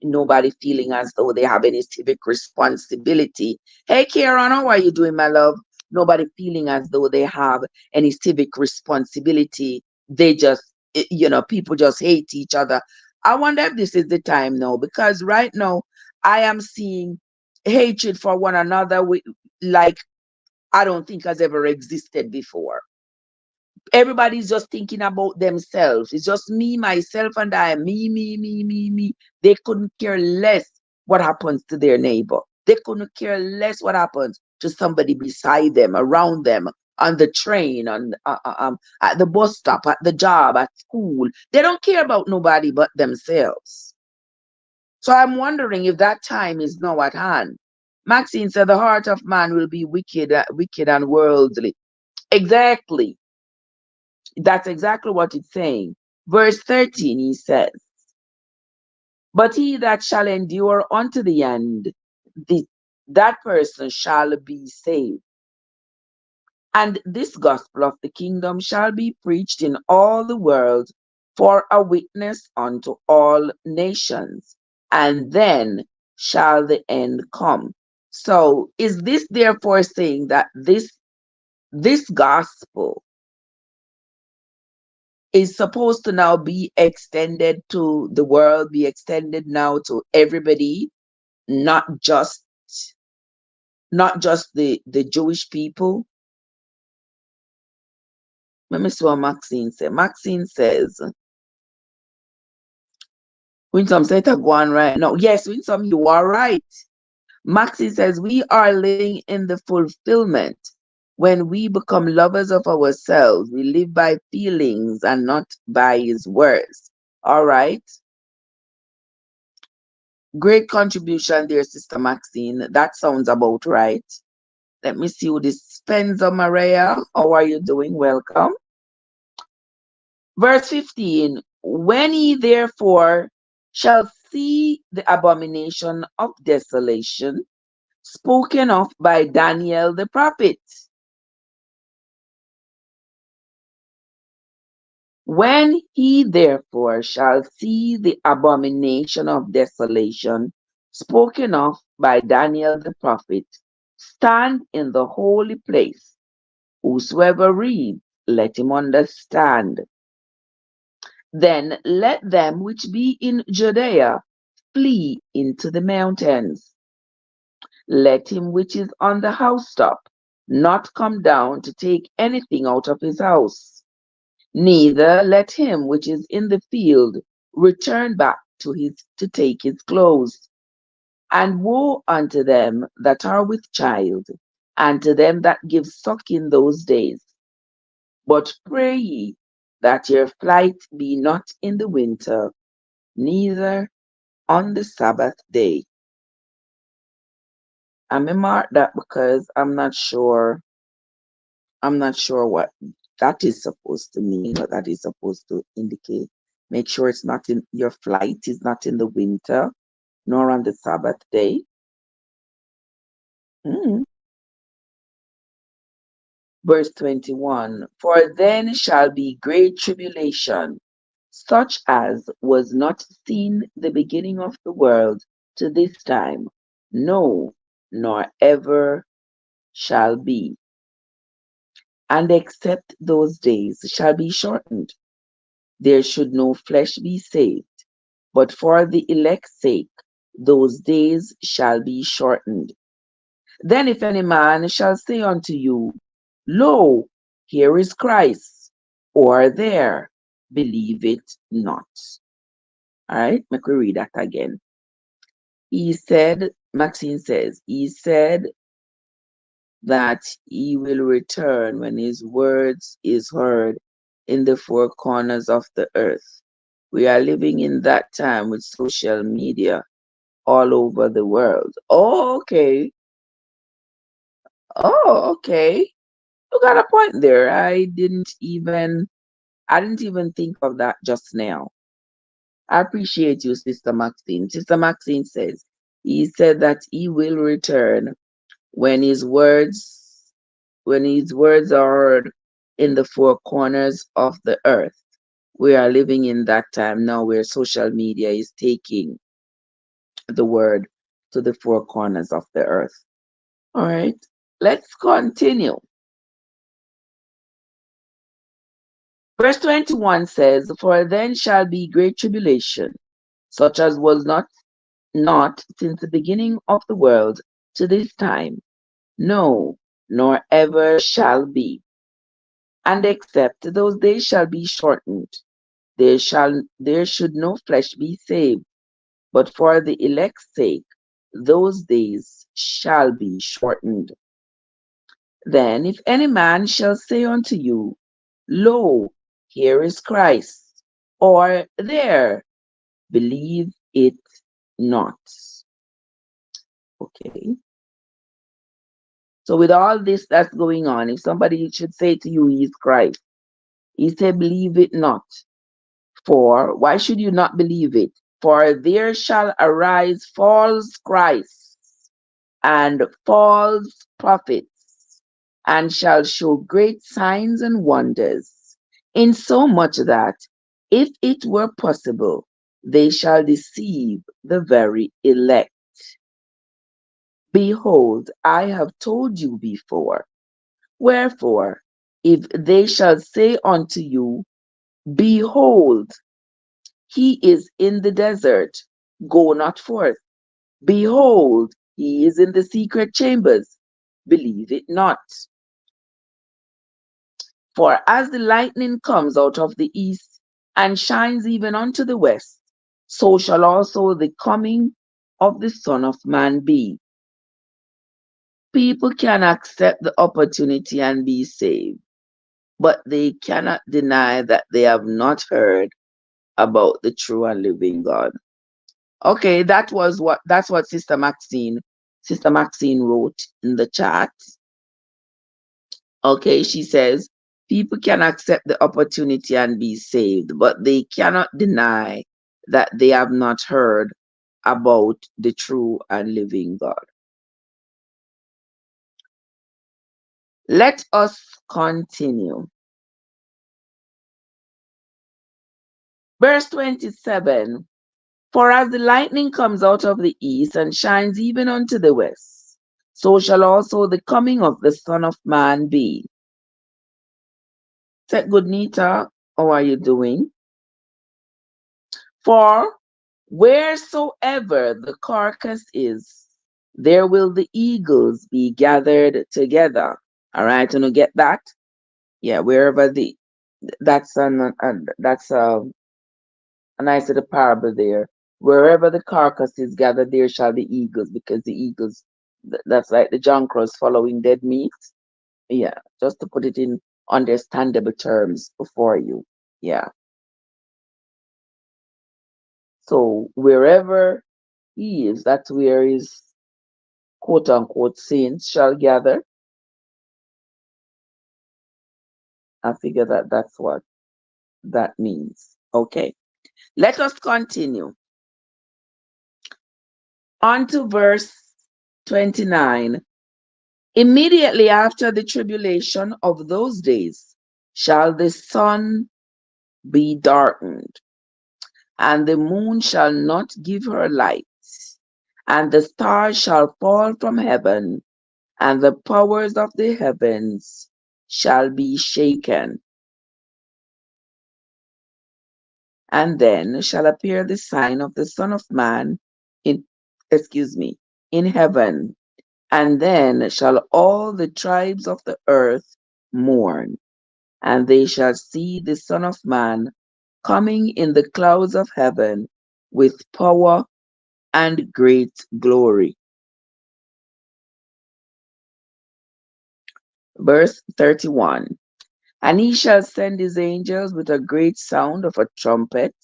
nobody feeling as though they have any civic responsibility. Hey, Karen, how are you doing, my love? Nobody feeling as though they have any civic responsibility. They just, people just hate each other. I wonder if this is the time now, because right now I am seeing hatred for one another like I don't think has ever existed before. Everybody's just thinking about themselves. It's just me, myself, and I. Me, me, me, me, me. They couldn't care less what happens to their neighbor. They couldn't care less what happens to somebody beside them, around them, on the train, at the bus stop, at the job, at school. They don't care about nobody but themselves. So I'm wondering if that time is now at hand. Maxine said the heart of man will be wicked and worldly. Exactly. That's exactly what it's saying. Verse 13, he says, but he that shall endure unto the end, that person shall be saved. And this gospel of the kingdom shall be preached in all the world for a witness unto all nations, and then shall the end come. So is this therefore saying that this gospel is supposed to now be extended to the world, be extended now to everybody, not just the Jewish people? Let me see what Maxine said. Maxine says, Winsome said to go on right now. Yes, Winsome, you are right. Maxine says, we are living in the fulfillment. When we become lovers of ourselves, we live by feelings and not by his words. All right. Great contribution there, Sister Maxine. That sounds about right. Let me see who this Spencer Maria. How are you doing? Welcome. Verse 15. When ye therefore shall see the abomination of desolation spoken of by Daniel the prophet. When he therefore shall see the abomination of desolation spoken of by Daniel the prophet, stand in the holy place. Whosoever reads, let him understand. Then let them which be in Judea flee into the mountains. Let him which is on the housetop not come down to take anything out of his house. Neither let him which is in the field return back to take his clothes. And woe unto them that are with child, and to them that give suck in those days. But pray ye that your flight be not in the winter, neither on the Sabbath day. I may mark that because I'm not sure what that is supposed to mean, what that is supposed to indicate. Make sure it's not in your flight is not in the winter, nor on the Sabbath day. Verse 21, for then shall be great tribulation, such as was not seen the beginning of the world to this time, no, nor ever shall be. And except those days shall be shortened, there should no flesh be saved. But for the elect's sake, those days shall be shortened. Then if any man shall say unto you, lo, here is Christ, or there, believe it not. All right, make me read that again. He said, Maxine says, he said that he will return when his words is heard in the four corners of the earth. We are living in that time with social media all over the world. Oh, okay. Oh, okay. You got a point there. I didn't even think of that just now. I appreciate you, Sister Maxine. Sister Maxine says, he said that he will return when his words are heard in the four corners of the earth. We are living in that time now where social media is taking the word to the four corners of the earth. All right, let's continue. Verse 21 says, for then shall be great tribulation, such as was not since the beginning of the world to this time, no, nor ever shall be. And except those days shall be shortened, there should no flesh be saved. But for the elect's sake, those days shall be shortened. Then if any man shall say unto you, lo, here is Christ, or there, believe it not. Okay. So with all this that's going on, if somebody should say to you, he is Christ, he said, believe it not. For why should you not believe it? For there shall arise false Christs and false prophets, and shall show great signs and wonders, insomuch that If it were possible, they shall deceive the very elect. Behold, I have told you before. Wherefore, if they shall say unto you, Behold, he is in the desert, go not forth. Behold, he is in the secret chambers, believe it not. For as the lightning comes out of the east and shines even unto the west, so shall also the coming of the Son of Man be. People can accept the opportunity and be saved, but they cannot deny that they have not heard about the true and living God. Okay, that's what Sister Maxine wrote in the chat. Okay, she says people can accept the opportunity and be saved, but they cannot deny that they have not heard about the true and living God. Let us continue. Verse 27. For as the lightning comes out of the east and shines even unto the west, so shall also the coming of the Son of Man be. Say good, Nita. How are you doing? For wheresoever the carcass is, there will the eagles be gathered together. All right, and you get that? Yeah, wherever that's a nice little parable there. Wherever the carcass is gathered, there shall be eagles, because the eagles, that's like the jonquils following dead meat. Yeah, just to put it in understandable terms for you. Yeah. So wherever he is, that's where his quote unquote saints shall gather. I figure that that's what that means. Okay, let us continue. On to verse 29. Immediately after the tribulation of those days shall the sun be darkened, and the moon shall not give her light, and the stars shall fall from heaven, and the powers of the heavens shall be shaken. And then shall appear the sign of the Son of Man in in heaven. And then shall all the tribes of the earth mourn, and they shall see the Son of Man coming in the clouds of heaven with power and great glory. Verse 31. And he shall send his angels with a great sound of a trumpet,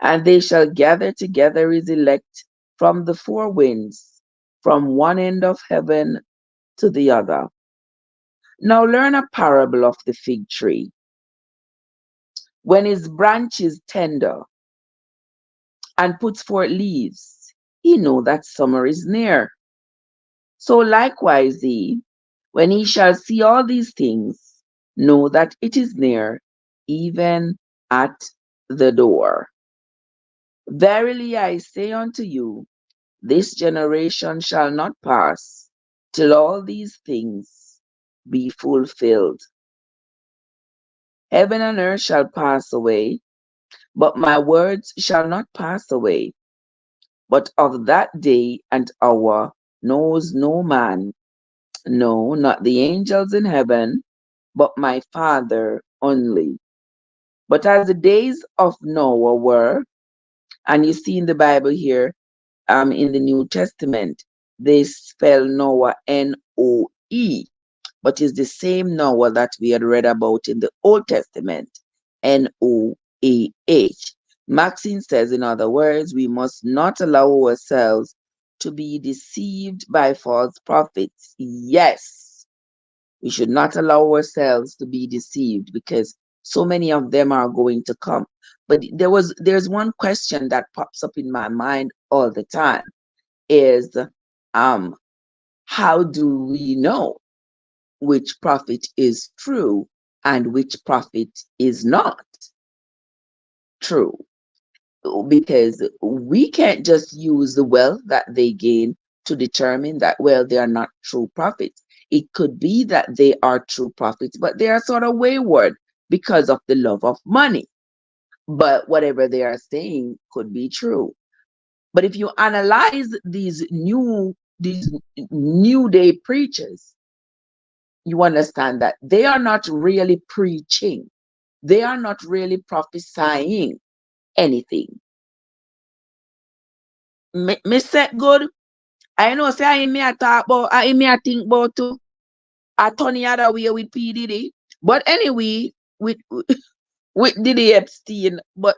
and they shall gather together his elect from the four winds, from one end of heaven to the other. Now learn a parable of the fig tree. When his branch is tender and puts forth leaves, he know that summer is near. So likewise he, when he shall see all these things, know that it is near, even at the door. Verily I say unto you, this generation shall not pass till all these things be fulfilled. Heaven and earth shall pass away, but my words shall not pass away. But of that day and hour knows no man, no, not the angels in heaven, but my Father only. But as the days of Noah were, and you see in the Bible here, in the New Testament, they spell Noah Noe, but it's the same Noah that we had read about in the Old Testament, Noah. Maxine says, in other words, we must not allow ourselves to be deceived by false prophets. Yes, we should not allow ourselves to be deceived, because so many of them are going to come. But there's one question that pops up in my mind all the time is, how do we know which prophet is true and which prophet is not? true, because we can't just use the wealth that they gain to determine that, well, they are not true prophets. It could be that they are true prophets, but they are sort of wayward because of the love of money. But whatever they are saying could be true. But if you analyze these new day preachers, you understand that they are not really preaching. They are not really prophesying anything. Me set good. I know say I me a talk about, I me a think about too. I turn the other way with P Diddy. But anyway, with with Diddy Epstein. But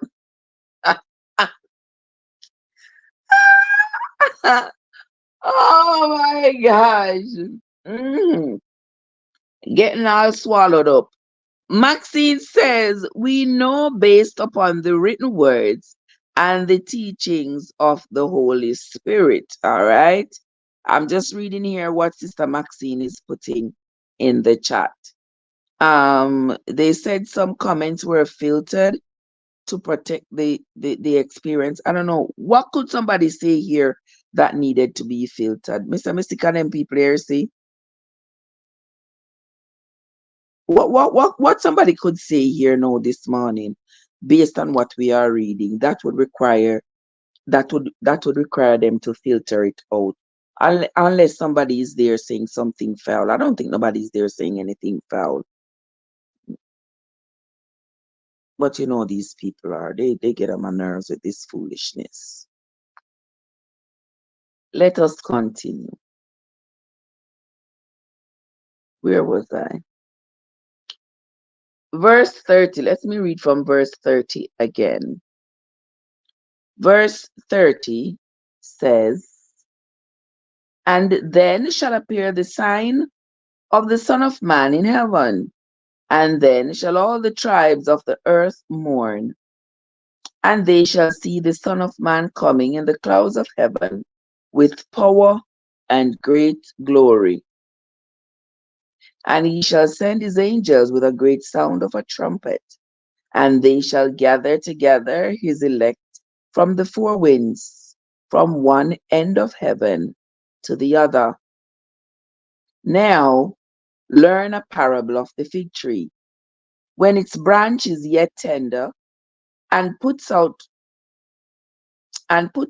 oh my gosh. Mm, getting all swallowed up. Maxine says, we know based upon the written words and the teachings of the Holy Spirit. All right. I'm just reading here what Sister Maxine is putting in the chat. They said some comments were filtered to protect the experience. I don't know. What could somebody say here that needed to be filtered? Mr. Mystic and them people here, see? What somebody could say here now this morning, based on what we are reading, that would require them to filter it out. Unless somebody is there saying something foul. I don't think nobody's there saying anything foul. But you know these people are, they get on my nerves with this foolishness. Let us continue. Where was I? Verse 30. Let me read from verse 30 again. Verse 30 says, and then shall appear the sign of the Son of Man in heaven, and then shall all the tribes of the earth mourn, and they shall see the Son of Man coming in the clouds of heaven with power and great glory. And he shall send his angels with a great sound of a trumpet, and they shall gather together his elect from the four winds, from one end of heaven to the other. Now learn a parable of the fig tree. When its branch is yet tender and puts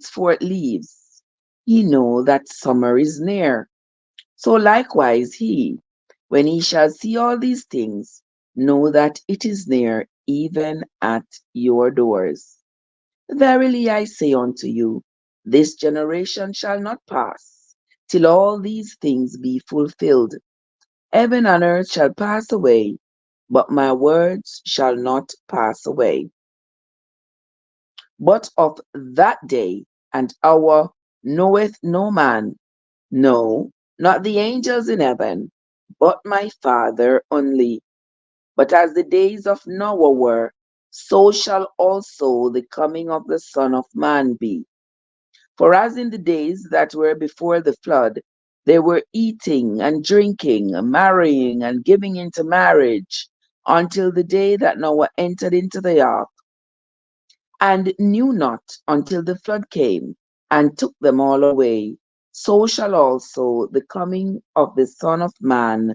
forth leaves, ye know that summer is near. So likewise he, when he shall see all these things, know that it is near, even at your doors. Verily I say unto you, this generation shall not pass, till all these things be fulfilled. Heaven and earth shall pass away, but my words shall not pass away. But of that day and hour knoweth no man, no, not the angels in heaven, but my Father only. But as the days of Noah were, so shall also the coming of the Son of Man be. For as in the days that were before the flood, they were eating and drinking, marrying and giving into marriage, until the day that Noah entered into the ark, and knew not until the flood came and took them all away. So shall also the coming of the Son of Man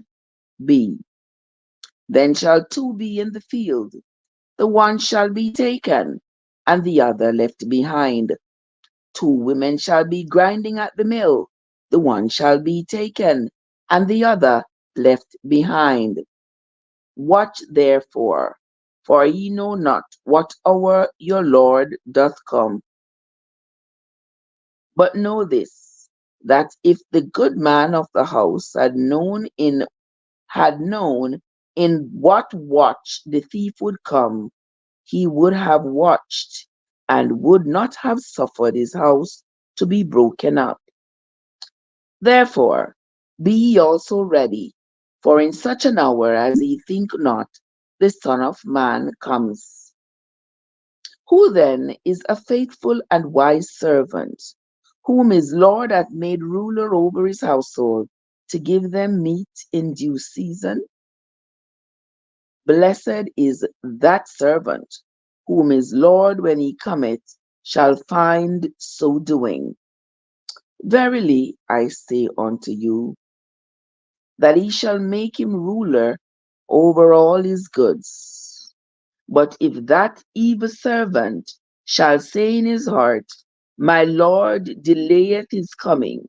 be. Then shall two be in the field, the one shall be taken, and the other left behind. Two women shall be grinding at the mill, the one shall be taken, and the other left behind. Watch therefore, for ye know not what hour your Lord doth come. But know this, that if the good man of the house had known in what watch the thief would come, he would have watched and would not have suffered his house to be broken up. Therefore, be ye also ready, for in such an hour as ye think not, the Son of Man comes. Who then is a faithful and wise servant, whom his Lord hath made ruler over his household, to give them meat in due season? Blessed is that servant whom his Lord, when he cometh, shall find so doing. Verily I say unto you, that he shall make him ruler over all his goods. But if that evil servant shall say in his heart, my Lord delayeth his coming,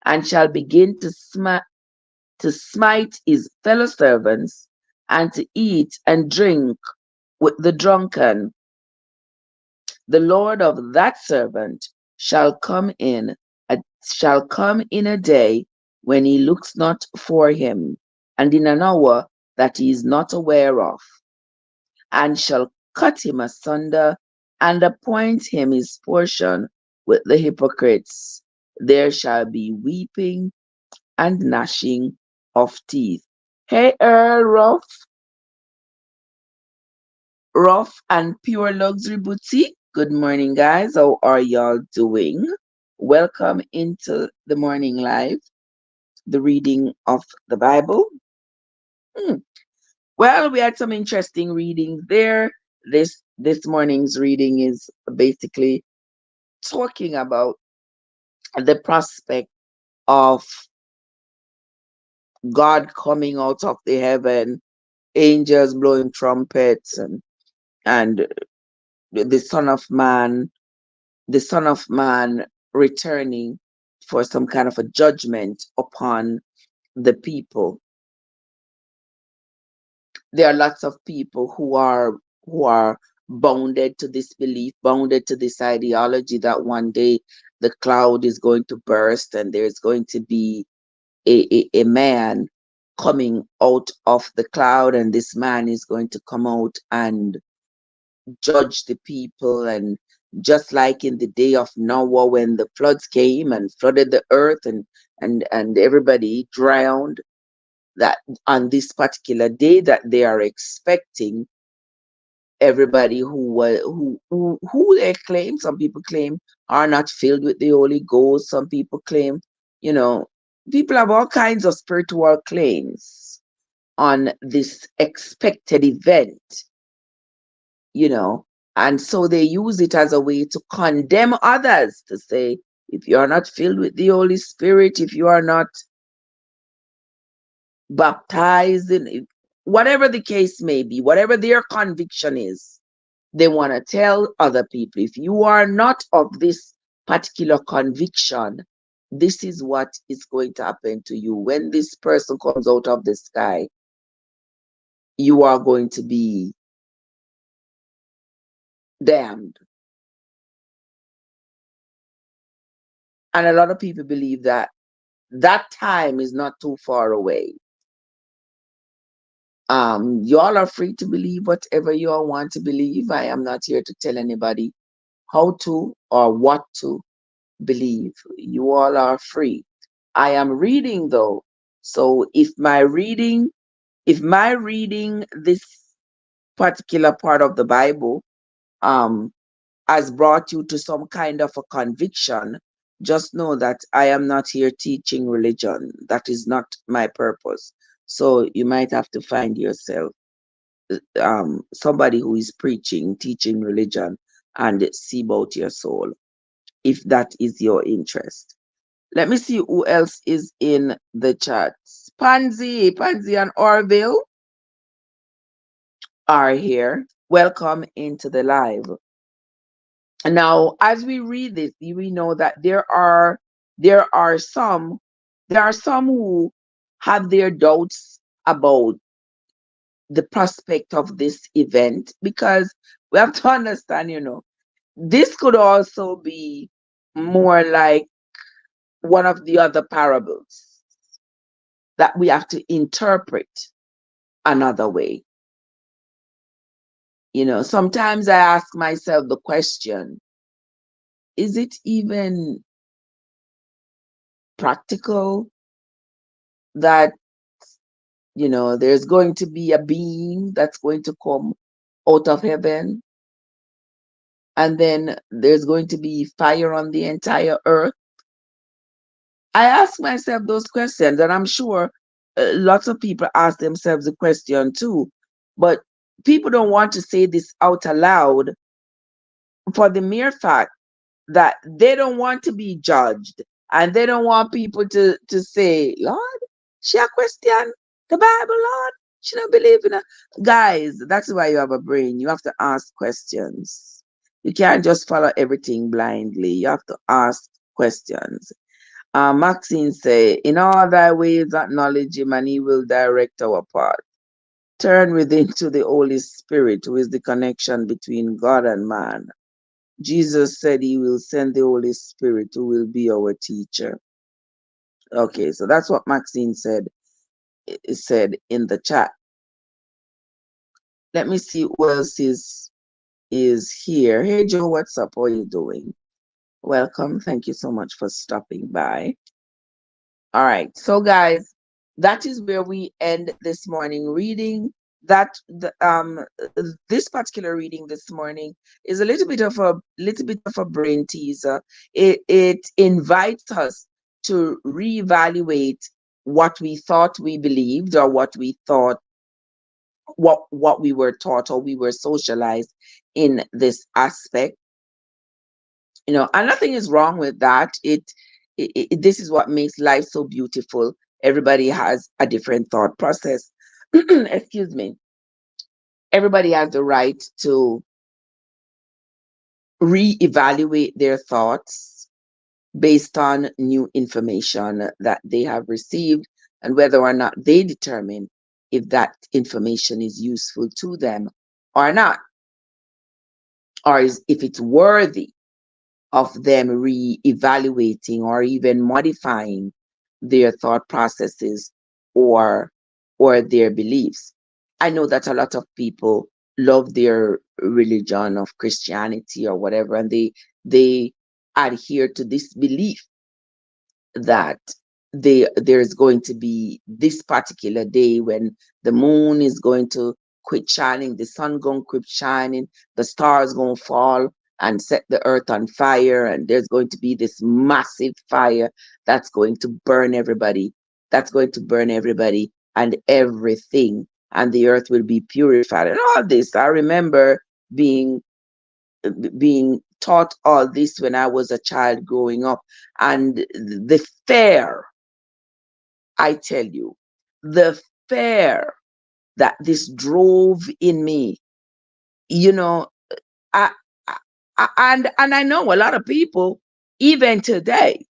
and shall begin to smite his fellow servants, and to eat and drink with the drunken, the Lord of that servant shall come in a day when he looks not for him, and in an hour that he is not aware of, and shall cut him asunder, and appoint him his portion with the hypocrites. There shall be weeping and gnashing of teeth. Hey, Earl, rough and pure luxury boutique. Good morning, guys. How are y'all doing? Welcome into the morning live, the reading of the Bible. Well, we had some interesting readings there. This morning's reading is basically talking about the prospect of God coming out of the heaven, angels blowing trumpets, and the Son of Man, the Son of Man returning for some kind of a judgment upon the people. There are lots of people who are bounded to this belief, bounded to this ideology that one day the cloud is going to burst and there's going to be a man coming out of the cloud, and this man is going to come out and judge the people. And just like in the day of Noah, when the floods came and flooded the earth, and everybody drowned, that on this particular day that they are expecting, everybody who they claim, some people claim, are not filled with the Holy Ghost. Some people claim, you know, people have all kinds of spiritual claims on this expected event, you know, and so they use it as a way to condemn others, to say, if you are not filled with the Holy Spirit, if you are not baptized in whatever the case may be, whatever their conviction is, they want to tell other people, if you are not of this particular conviction, this is what is going to happen to you. When this person comes out of the sky, you are going to be damned. And a lot of people believe that that time is not too far away. Y'all are free to believe whatever you all want to believe. I am not here to tell anybody how to or what to believe. You all are free. I am reading though. So if my reading this particular part of the Bible um has brought you to some kind of a conviction, just know that I am not here teaching religion. That is not my purpose. So you might have to find yourself somebody who is preaching, teaching religion, and see about your soul, if that is your interest. Let me see who else is in the chat. Pansy and Orville are here. Welcome into the live. Now, as we read this, we know that there are some who have their doubts about the prospect of this event, because we have to understand, this could also be more like one of the other parables that we have to interpret another way. Sometimes I ask myself the question, is it even practical that, there's going to be a being that's going to come out of heaven, and then there's going to be fire on the entire earth? I ask myself those questions, and I'm sure lots of people ask themselves the question too. But people don't want to say this out aloud for the mere fact that they don't want to be judged, and they don't want people to say, Lord, she a question the Bible, Lord. She don't believe in it. Guys, that's why you have a brain. You have to ask questions. You can't just follow everything blindly. You have to ask questions. Maxine say, in all thy ways acknowledge him and he will direct our path. Turn within to the Holy Spirit, who is the connection between God and man. Jesus said he will send the Holy Spirit who will be our teacher. Okay, so that's what Maxine said in the chat. Let me see who else is here. Hey Joe, what's up? How are you doing? Welcome. Thank you so much for stopping by. All right, so guys, that is where we end this morning reading. This particular reading this morning is a little bit of a brain teaser. It invites us to reevaluate what we thought we believed, or what we thought, what we were taught, or we were socialized in this aspect. And nothing is wrong with that. This is what makes life so beautiful. Everybody has a different thought process. Excuse me. Everybody has the right to reevaluate their thoughts based on new information that they have received, and whether or not they determine if that information is useful to them or not, or if it's worthy of them re-evaluating or even modifying their thought processes or their beliefs. I know that a lot of people love their religion of Christianity or whatever, and they adhere to this belief that there's going to be this particular day when the moon is going to quit shining, the sun going to quit shining, the stars going to fall and set the earth on fire, and there's going to be this massive fire that's going to burn everybody, and everything, and the earth will be purified and all this. I remember being taught all this when I was a child growing up, and the fear, I tell you, the fear that this drove in me, you know, I, and I know a lot of people, even today,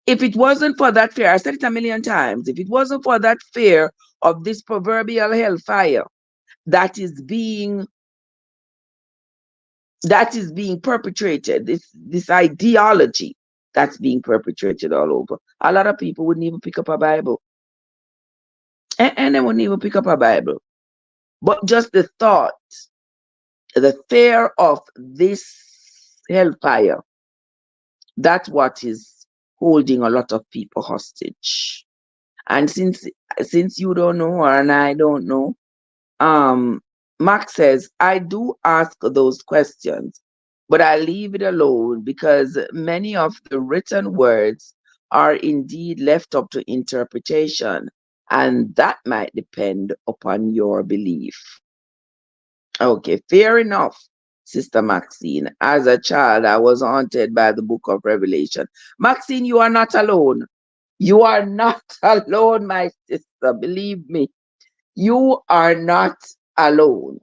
if it wasn't for that fear, I said it a million times, if it wasn't for that fear of this proverbial hellfire that is being perpetrated, this ideology that's being perpetrated all over, a lot of people wouldn't even pick up a Bible. And they wouldn't even pick up a Bible. But just the thought, the fear of this hellfire, that's what is holding a lot of people hostage. And since you don't know, and I don't know, Max says, I do ask those questions, but I leave it alone because many of the written words are indeed left up to interpretation, and that might depend upon your belief. Okay, fair enough, Sister Maxine. As a child, I was haunted by the book of Revelation. Maxine, you are not alone. You are not alone, my sister. Believe me, you are not alone.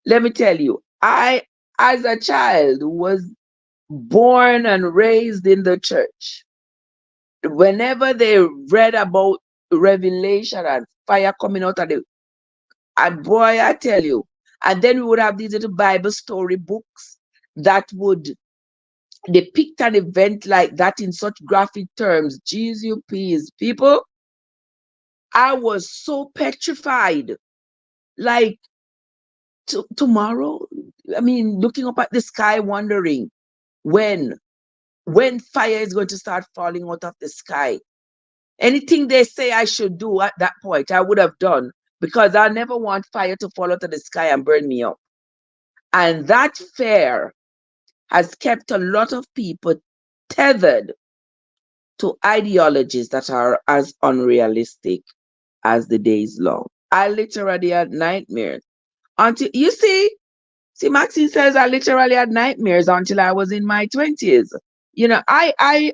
Let me tell you, I, as a child, was born and raised in the church. Whenever they read about Revelation and fire coming out of the, and boy, I tell you, and then we would have these little Bible story books that would depict an event like that in such graphic terms. Jeez, you peas, people. I was so petrified. Like, tomorrow, I mean, looking up at the sky, wondering when fire is going to start falling out of the sky. Anything they say I should do at that point, I would have done, because I never want fire to fall out of the sky and burn me up. And that fear has kept a lot of people tethered to ideologies that are as unrealistic as the days long. I literally had nightmares Until you see, Maxine says I literally had nightmares until I was in my 20s. You know, I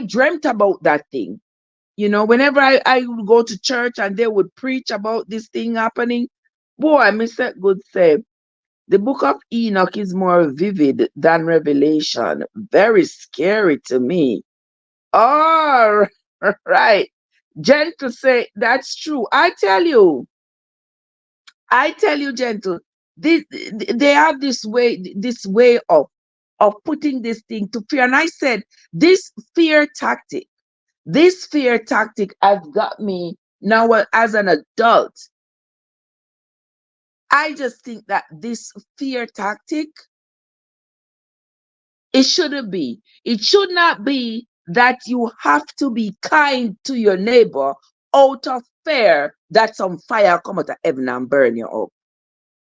dreamt about that thing. You know, whenever I would go to church and they would preach about this thing happening, boy, Mr. Good say the book of Enoch is more vivid than Revelation. Very scary to me. All right. Gentle say that's true. I tell you, gentle. They have this way of putting this thing to fear. And I said, this fear tactic, this fear tactic has got me now as an adult. I just think that this fear tactic, it shouldn't be. It should not be that you have to be kind to your neighbor out of fear that some fire come out of heaven and burn you up.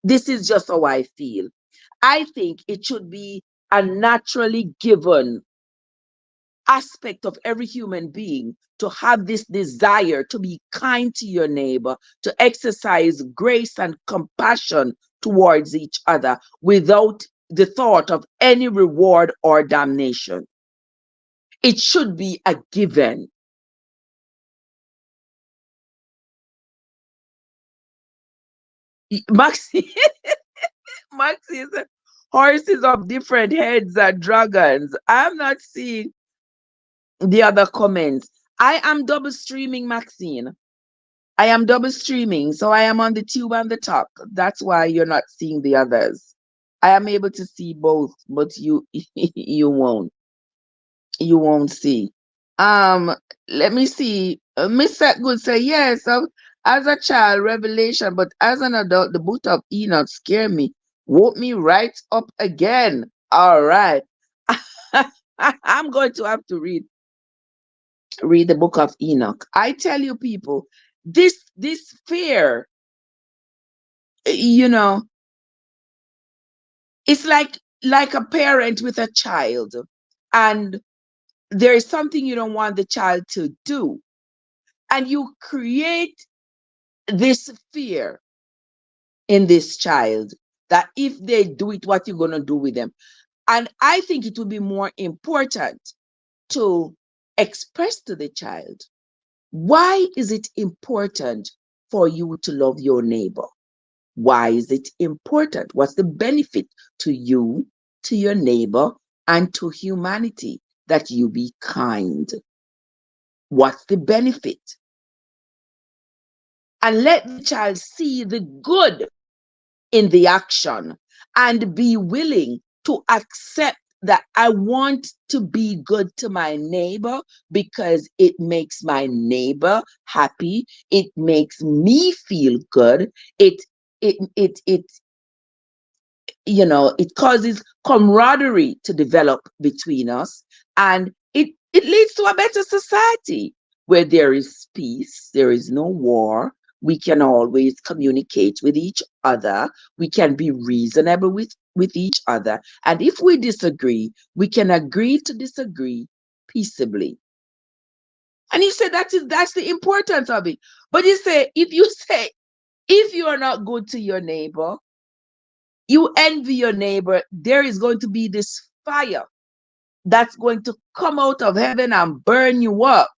This is just how I feel. I think it should be a naturally given aspect of every human being to have this desire to be kind to your neighbor, to exercise grace and compassion towards each other without the thought of any reward or damnation. It should be a given. Maxi, Maxi said, horses of different heads are dragons. I'm not seeing the other comments. I am double streaming, Maxine. I am double streaming, so I am on the tube and the talk. That's why you're not seeing the others. I am able to see both, but you you won't. You won't see. Um, Let me see. Miss Good say yes. As a child, revelation, but as an adult, the book of Enoch scared me, woke me right up again. All right, I'm going to have to read the book of Enoch. I tell you, people, this fear, you know, it's like a parent with a child, and there is something you don't want the child to do, and you create this fear in this child that if they do it, what you're gonna do with them. And I think it would be more important to express to the child, why is it important for you to love your neighbor? Why is it important? What's the benefit to you, to your neighbor, and to humanity that you be kind? What's the benefit? And let the child see the good in the action and be willing to accept that I want to be good to my neighbor because it makes my neighbor happy. It makes me feel good. It it causes camaraderie to develop between us, and it leads to a better society where there is peace, there is no war. We can always communicate with each other. We can be reasonable with each other, and if we disagree, we can agree to disagree peaceably. And you say that's the importance of it. But you say, if you are not good to your neighbor, you envy your neighbor, there is going to be this fire that's going to come out of heaven and burn you up.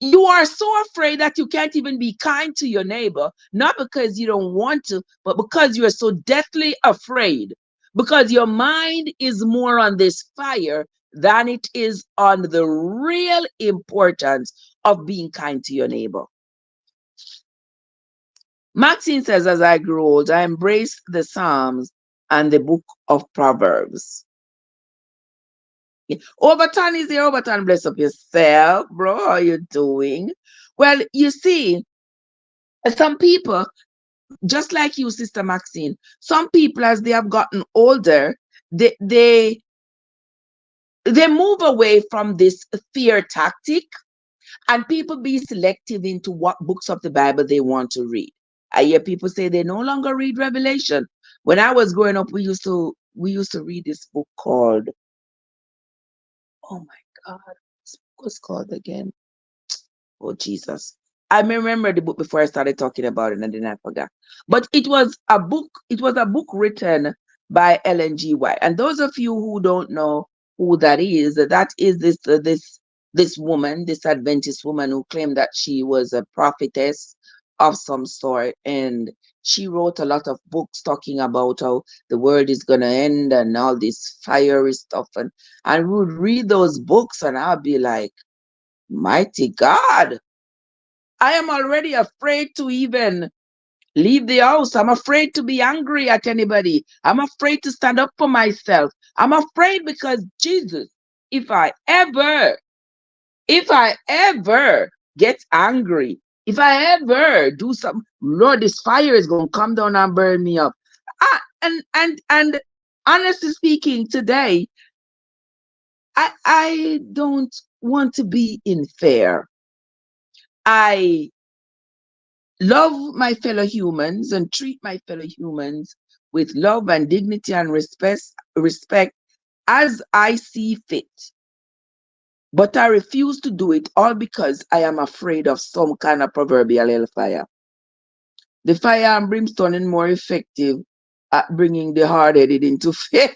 You are so afraid that you can't even be kind to your neighbor, not because you don't want to, but because you are so deathly afraid, because your mind is more on this fire than it is on the real importance of being kind to your neighbor. Maxine says, as I grew old, I embraced the Psalms and the book of Proverbs. Yeah. Overton is here. Overton, bless up yourself, bro. How you doing? Well, you see, some people, just like you, Sister Maxine, some people, as they have gotten older, they they they move away from this fear tactic, and people be selective into what books of the Bible they want to read. I hear people say they no longer read Revelation. When I was growing up, we used to read this book called, oh my God, this book was called again. Oh Jesus. I remember the book before I started talking about it, and then I forgot. But it was a book. It was a book written by Ellen G. White. And those of you who don't know who that is this woman, this Adventist woman who claimed that she was a prophetess of some sort, and she wrote a lot of books talking about how the world is gonna end and all this fiery stuff, and I would read those books, and I'd be like, mighty God, I am already afraid to even leave the house. I'm afraid to be angry at anybody. I'm afraid to stand up for myself. I'm afraid because Jesus, if I ever get angry, if I ever do something, Lord, this fire is gonna come down and burn me up. And honestly speaking, today, I don't want to be in fear. I love my fellow humans and treat my fellow humans with love and dignity and respect as I see fit. But I refuse to do it all because I am afraid of some kind of proverbial hellfire. The fire and brimstone is more effective at bringing the hard-headed into faith.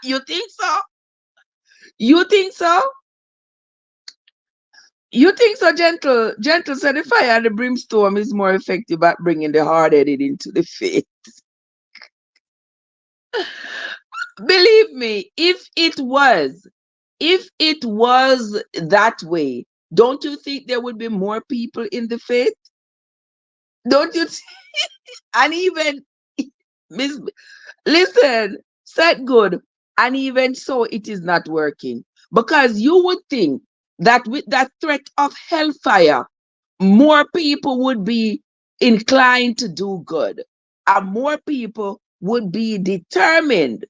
You think so? You think so? You think so, gentle? Gentle said the fire and the brimstone is more effective at bringing the hard-headed into the faith. Believe me, if it was that way, don't you think there would be more people in the faith? Don't you? And even Miss, listen, said good, and even so, it is not working because you would think that with that threat of hellfire, more people would be inclined to do good, and more people would be determined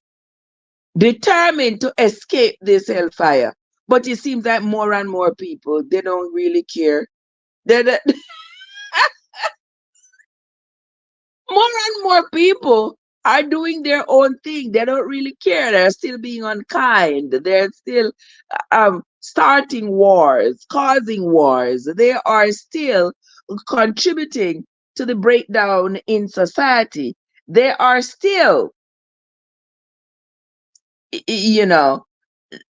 to escape this hellfire. But it seems that more and more people, they don't really care. They more and more people are doing their own thing. They don't really care. They're still being unkind. They're still starting wars, causing wars. They are still contributing to the breakdown in society. They are still, you know,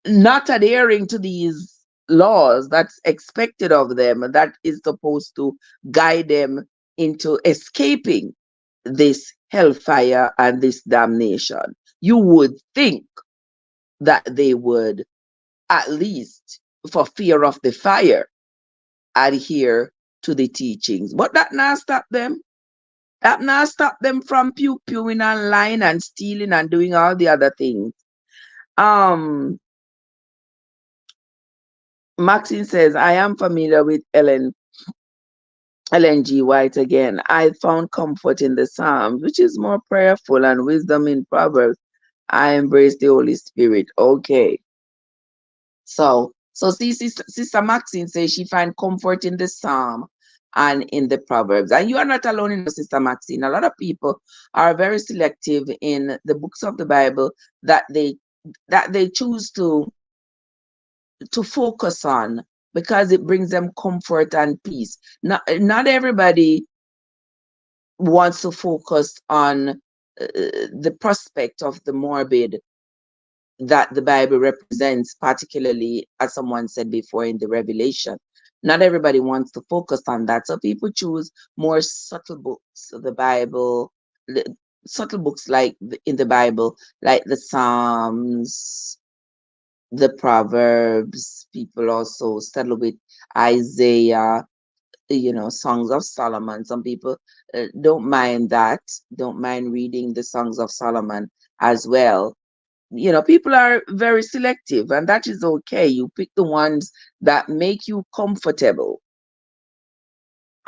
not adhering to these laws that's expected of them, that is supposed to guide them into escaping this hellfire and this damnation. You would think that they would, at least for fear of the fire, adhere to the teachings. But that not stop them. That not stop them from pewing and lying and stealing and doing all the other things. Maxine says, I am familiar with Ellen G. White again. I found comfort in the Psalms, which is more prayerful, and wisdom in Proverbs. I embrace the Holy Spirit. Okay. So see, Sister Maxine says she finds comfort in the Psalm and in the Proverbs. And you are not alone in Sister Maxine. A lot of people are very selective in the books of the Bible that they choose to focus on because it brings them comfort and peace. Not everybody wants to focus on the prospect of the morbid that the Bible represents, particularly as someone said before in the Revelation. Not everybody wants to focus on that. So people choose more subtle books of the Bible, subtle books like in the Bible, like the Psalms, the Proverbs. People also settle with Isaiah, Songs of Solomon. Some people don't mind reading the Songs of Solomon as well. People are very selective, and that is okay. You pick the ones that make you comfortable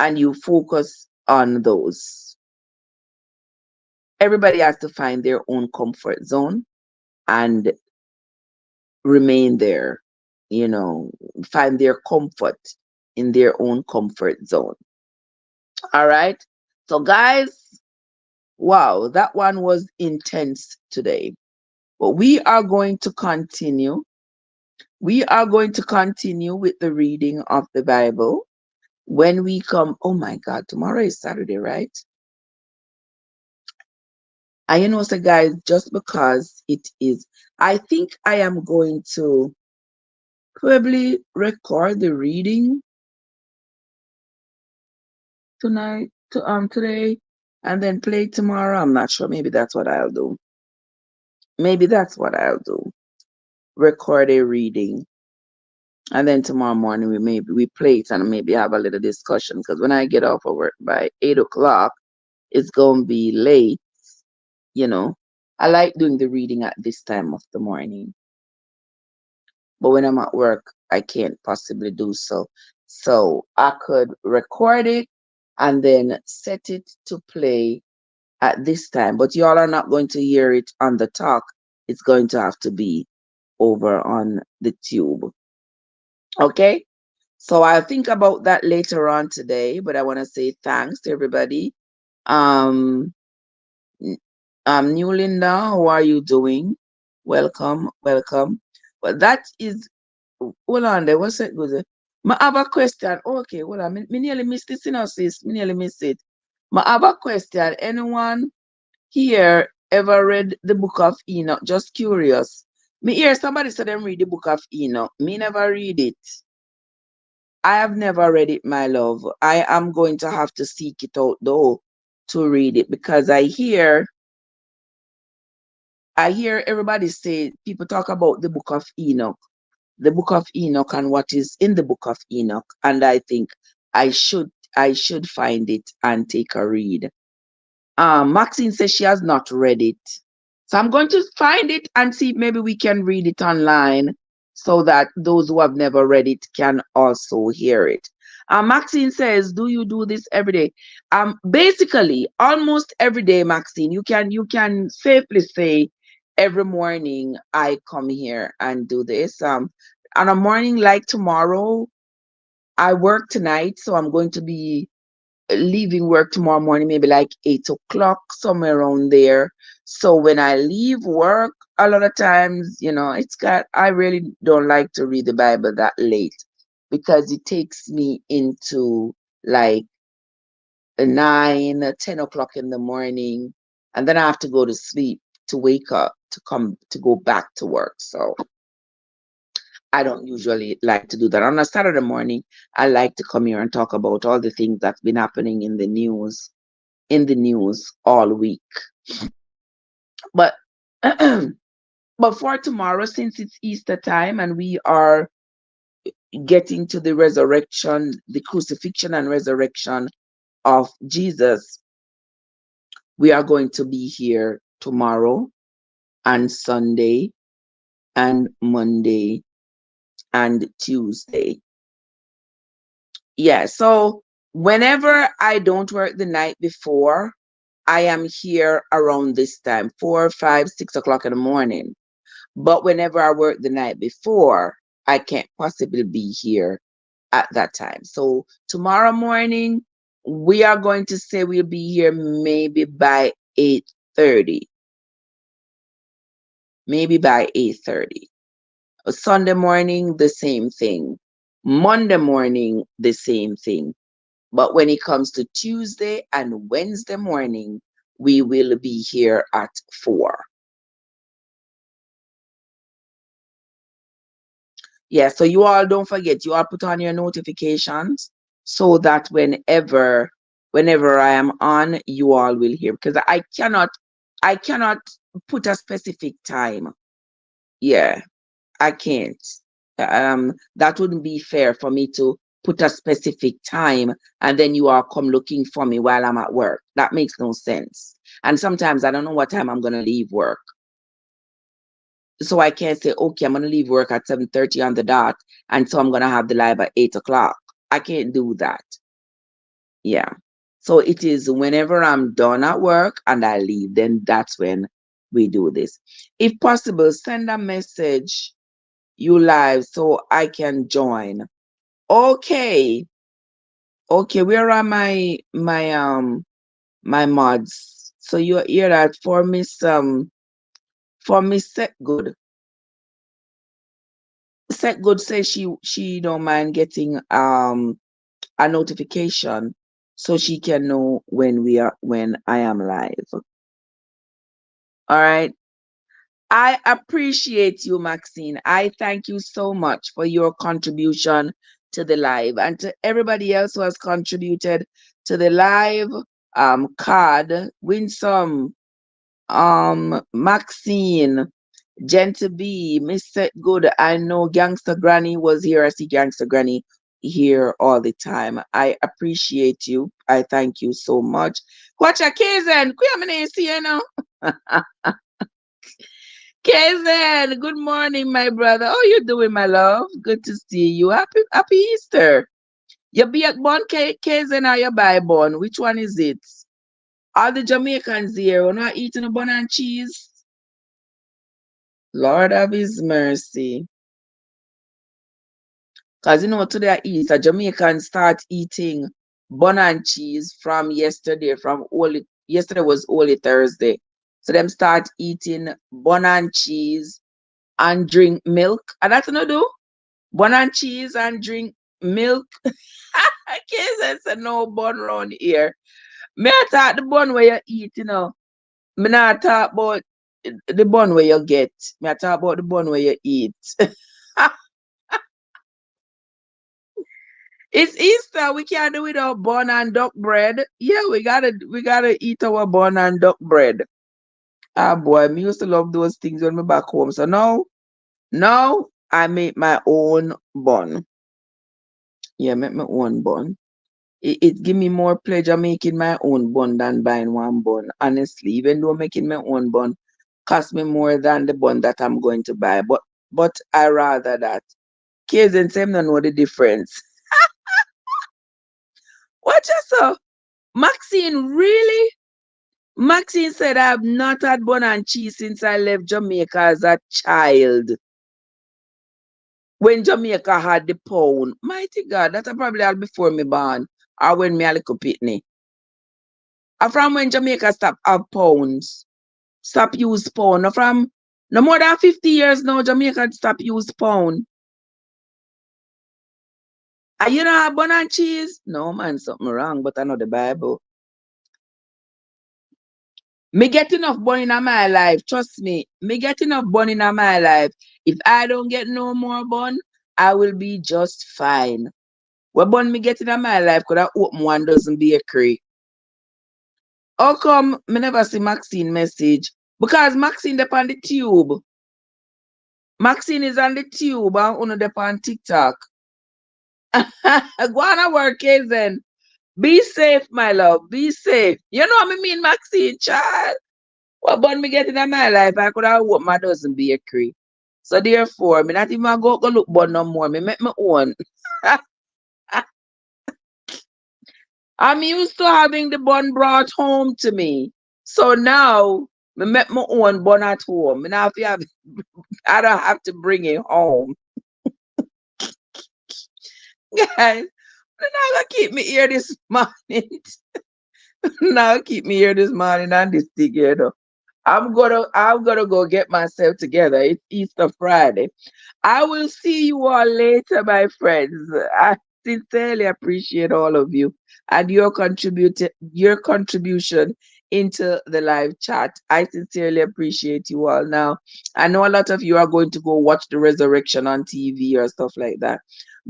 and you focus on those. Everybody has to find their own comfort zone and remain there, find their comfort in their own comfort zone. All right. So guys, wow, that one was intense today. But we are going to continue. We are going to continue with the reading of the Bible. When we come, oh my God, tomorrow is Saturday, right? And you know, so guys, just because it is, I think I am going to probably record the reading tonight, today, and then play tomorrow. I'm not sure. Maybe that's what I'll do. Maybe that's what I'll do. Record a reading, and then tomorrow morning we play it and maybe have a little discussion. Because when I get off of work by 8 o'clock, it's gonna be late. You know, I like doing the reading at this time of the morning, but when I'm at work, I can't possibly do so. So I could record it and then set it to play at this time, but y'all are not going to hear it on the talk. It's going to have to be over on the tube. Okay? So I'll think about that later on today, but I want to say thanks to everybody. Um, New Linda, how are you doing? Welcome, welcome. But that is, hold on there, what's it good? I have a question. Okay, hold on. Me nearly missed this, you know, sis. Me nearly missed it. I have a question. Anyone here ever read the book of Enoch? Just curious. Me hear somebody say them read the book of Enoch. Me never read it. I have never read it, my love. I am going to have to seek it out though to read it because I hear everybody say people talk about the book of Enoch, the book of Enoch and what is in the book of Enoch. And I think I should I should find it and take a read. Maxine says she has not read it. So I'm going to find it and see if maybe we can read it online so that those who have never read it can also hear it. Maxine says, do you do this every day? Basically, almost every day, Maxine. You can safely say every morning I come here and do this. On a morning like tomorrow, I work tonight, so I'm going to be leaving work tomorrow morning, maybe like 8 o'clock, somewhere around there. So when I leave work, a lot of times, I really don't like to read the Bible that late because it takes me into like 9, 10 o'clock in the morning, and then I have to go to sleep to wake up to go back to work. So I don't usually like to do that. On a Saturday morning, I like to come here and talk about all the things that's been happening in the news all week. But but for tomorrow, since it's Easter time and we are getting to the resurrection, the crucifixion and resurrection of Jesus, we are going to be here tomorrow and Sunday and Monday and Tuesday. Yeah, so whenever I don't work the night before, I am here around this time, 4, 5, 6 o'clock in the morning. But whenever I work the night before, I can't possibly be here at that time. So tomorrow morning, we are going to say we'll be here maybe by 8:30. Maybe by 8:30. Sunday morning, the same thing. Monday morning, the same thing. But when it comes to Tuesday and Wednesday morning, we will be here at 4. Yeah, so you all don't forget, you all put on your notifications so that whenever I am on, you all will hear because I cannot put a specific time. Yeah, I can't. That wouldn't be fair for me to put a specific time and then you all come looking for me while I'm at work. That makes no sense. And sometimes I don't know what time I'm gonna leave work. So I can't say, okay, I'm gonna leave work at 7:30 on the dot, and so I'm gonna have the live at 8 o'clock. I can't do that. Yeah. So it is whenever I'm done at work and I leave, then that's when we do this. If possible, send a message you live so I can join. Okay. Okay, where are my mods? So you hear that for Miss Set Good. Set Good says she don't mind getting a notification so she can know when I am live. All right. I appreciate you, Maxine. I thank you so much for your contribution to the live and to everybody else who has contributed to the live. Card, Winsome, Maxine, Gentle B, Mr. Good. I know Gangster Granny was here. I see Gangster Granny here all the time. I appreciate you. I thank you so much. Watch a Kazen. See you now. Kazen, good morning, my brother. How you doing, my love? Good to see you. Happy Easter. You be at born Kazen or you buy born? Which one is it? All the Jamaicans here are not eating a bun and cheese. Lord of his mercy. Because today at Easter, Jamaicans start eating bun and cheese from yesterday, yesterday was Holy Thursday. So them start eating bun and cheese and drink milk. And that's what do. Bun and cheese and drink milk. Okay, that's no bun round here. Me I thought the bun where you eat, Me not talk about the bun where you get. Me I talk about the bun where you eat. It's Easter. We can't do without bun and duck bread. Yeah, we gotta eat our bun and duck bread. Ah boy, me used to love those things when me back home. So now I make my own bun. Yeah, make my own bun. It give me more pleasure making my own bun than buying one bun. Honestly, even though making my own bun cost me more than the bun that I'm going to buy. But I rather that. Kids and same don't know the difference. Watch yourself. Maxine, really? Maxine said I have not had bun and cheese since I left Jamaica as a child. When Jamaica had the pound. Mighty God, that's probably all before me born. Or when me a little pitney. Or from when Jamaica stopped have pounds. Stop use pound. Or from no more than 50 years now, Jamaica stop use pound. Are you not have bun and cheese? No man, something wrong, but I know the Bible. Me get enough bun in my life. Trust me. Me get enough bun in my life. If I don't get no more bun, I will be just fine. What bun me get in my life could I open one dozen bakery? How come me never see Maxine message? Because Maxine up on the tube. Maxine is on the tube and on the on TikTok. Go on and work, then. Be safe, my love. Be safe. You know what I mean, Maxine, child? What bun me get in my life, I could have opened my dozen bakery. So therefore, me not even go look bun no more. Me make my own. I'm used to having the bun brought home to me. So now, me make my own bun at home. Me not have, I don't have to bring it home. Guys, you're not gonna keep me here this morning. Now keep me here this morning on this thing here though. I'm gonna go get myself together. It's Easter Friday. I will see you all later, my friends. I sincerely appreciate all of you and your contribution into the live chat. I sincerely appreciate you all. Now, I know a lot of you are going to go watch the resurrection on TV or stuff like that.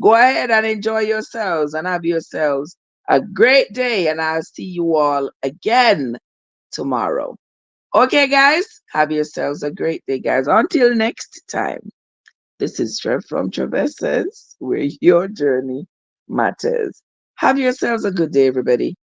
Go ahead and enjoy yourselves and have yourselves a great day, and I'll see you all again tomorrow. Okay, guys, have yourselves a great day, guys. Until next time, this is Trev from Trevessence, where your journey matters. Have yourselves a good day, everybody.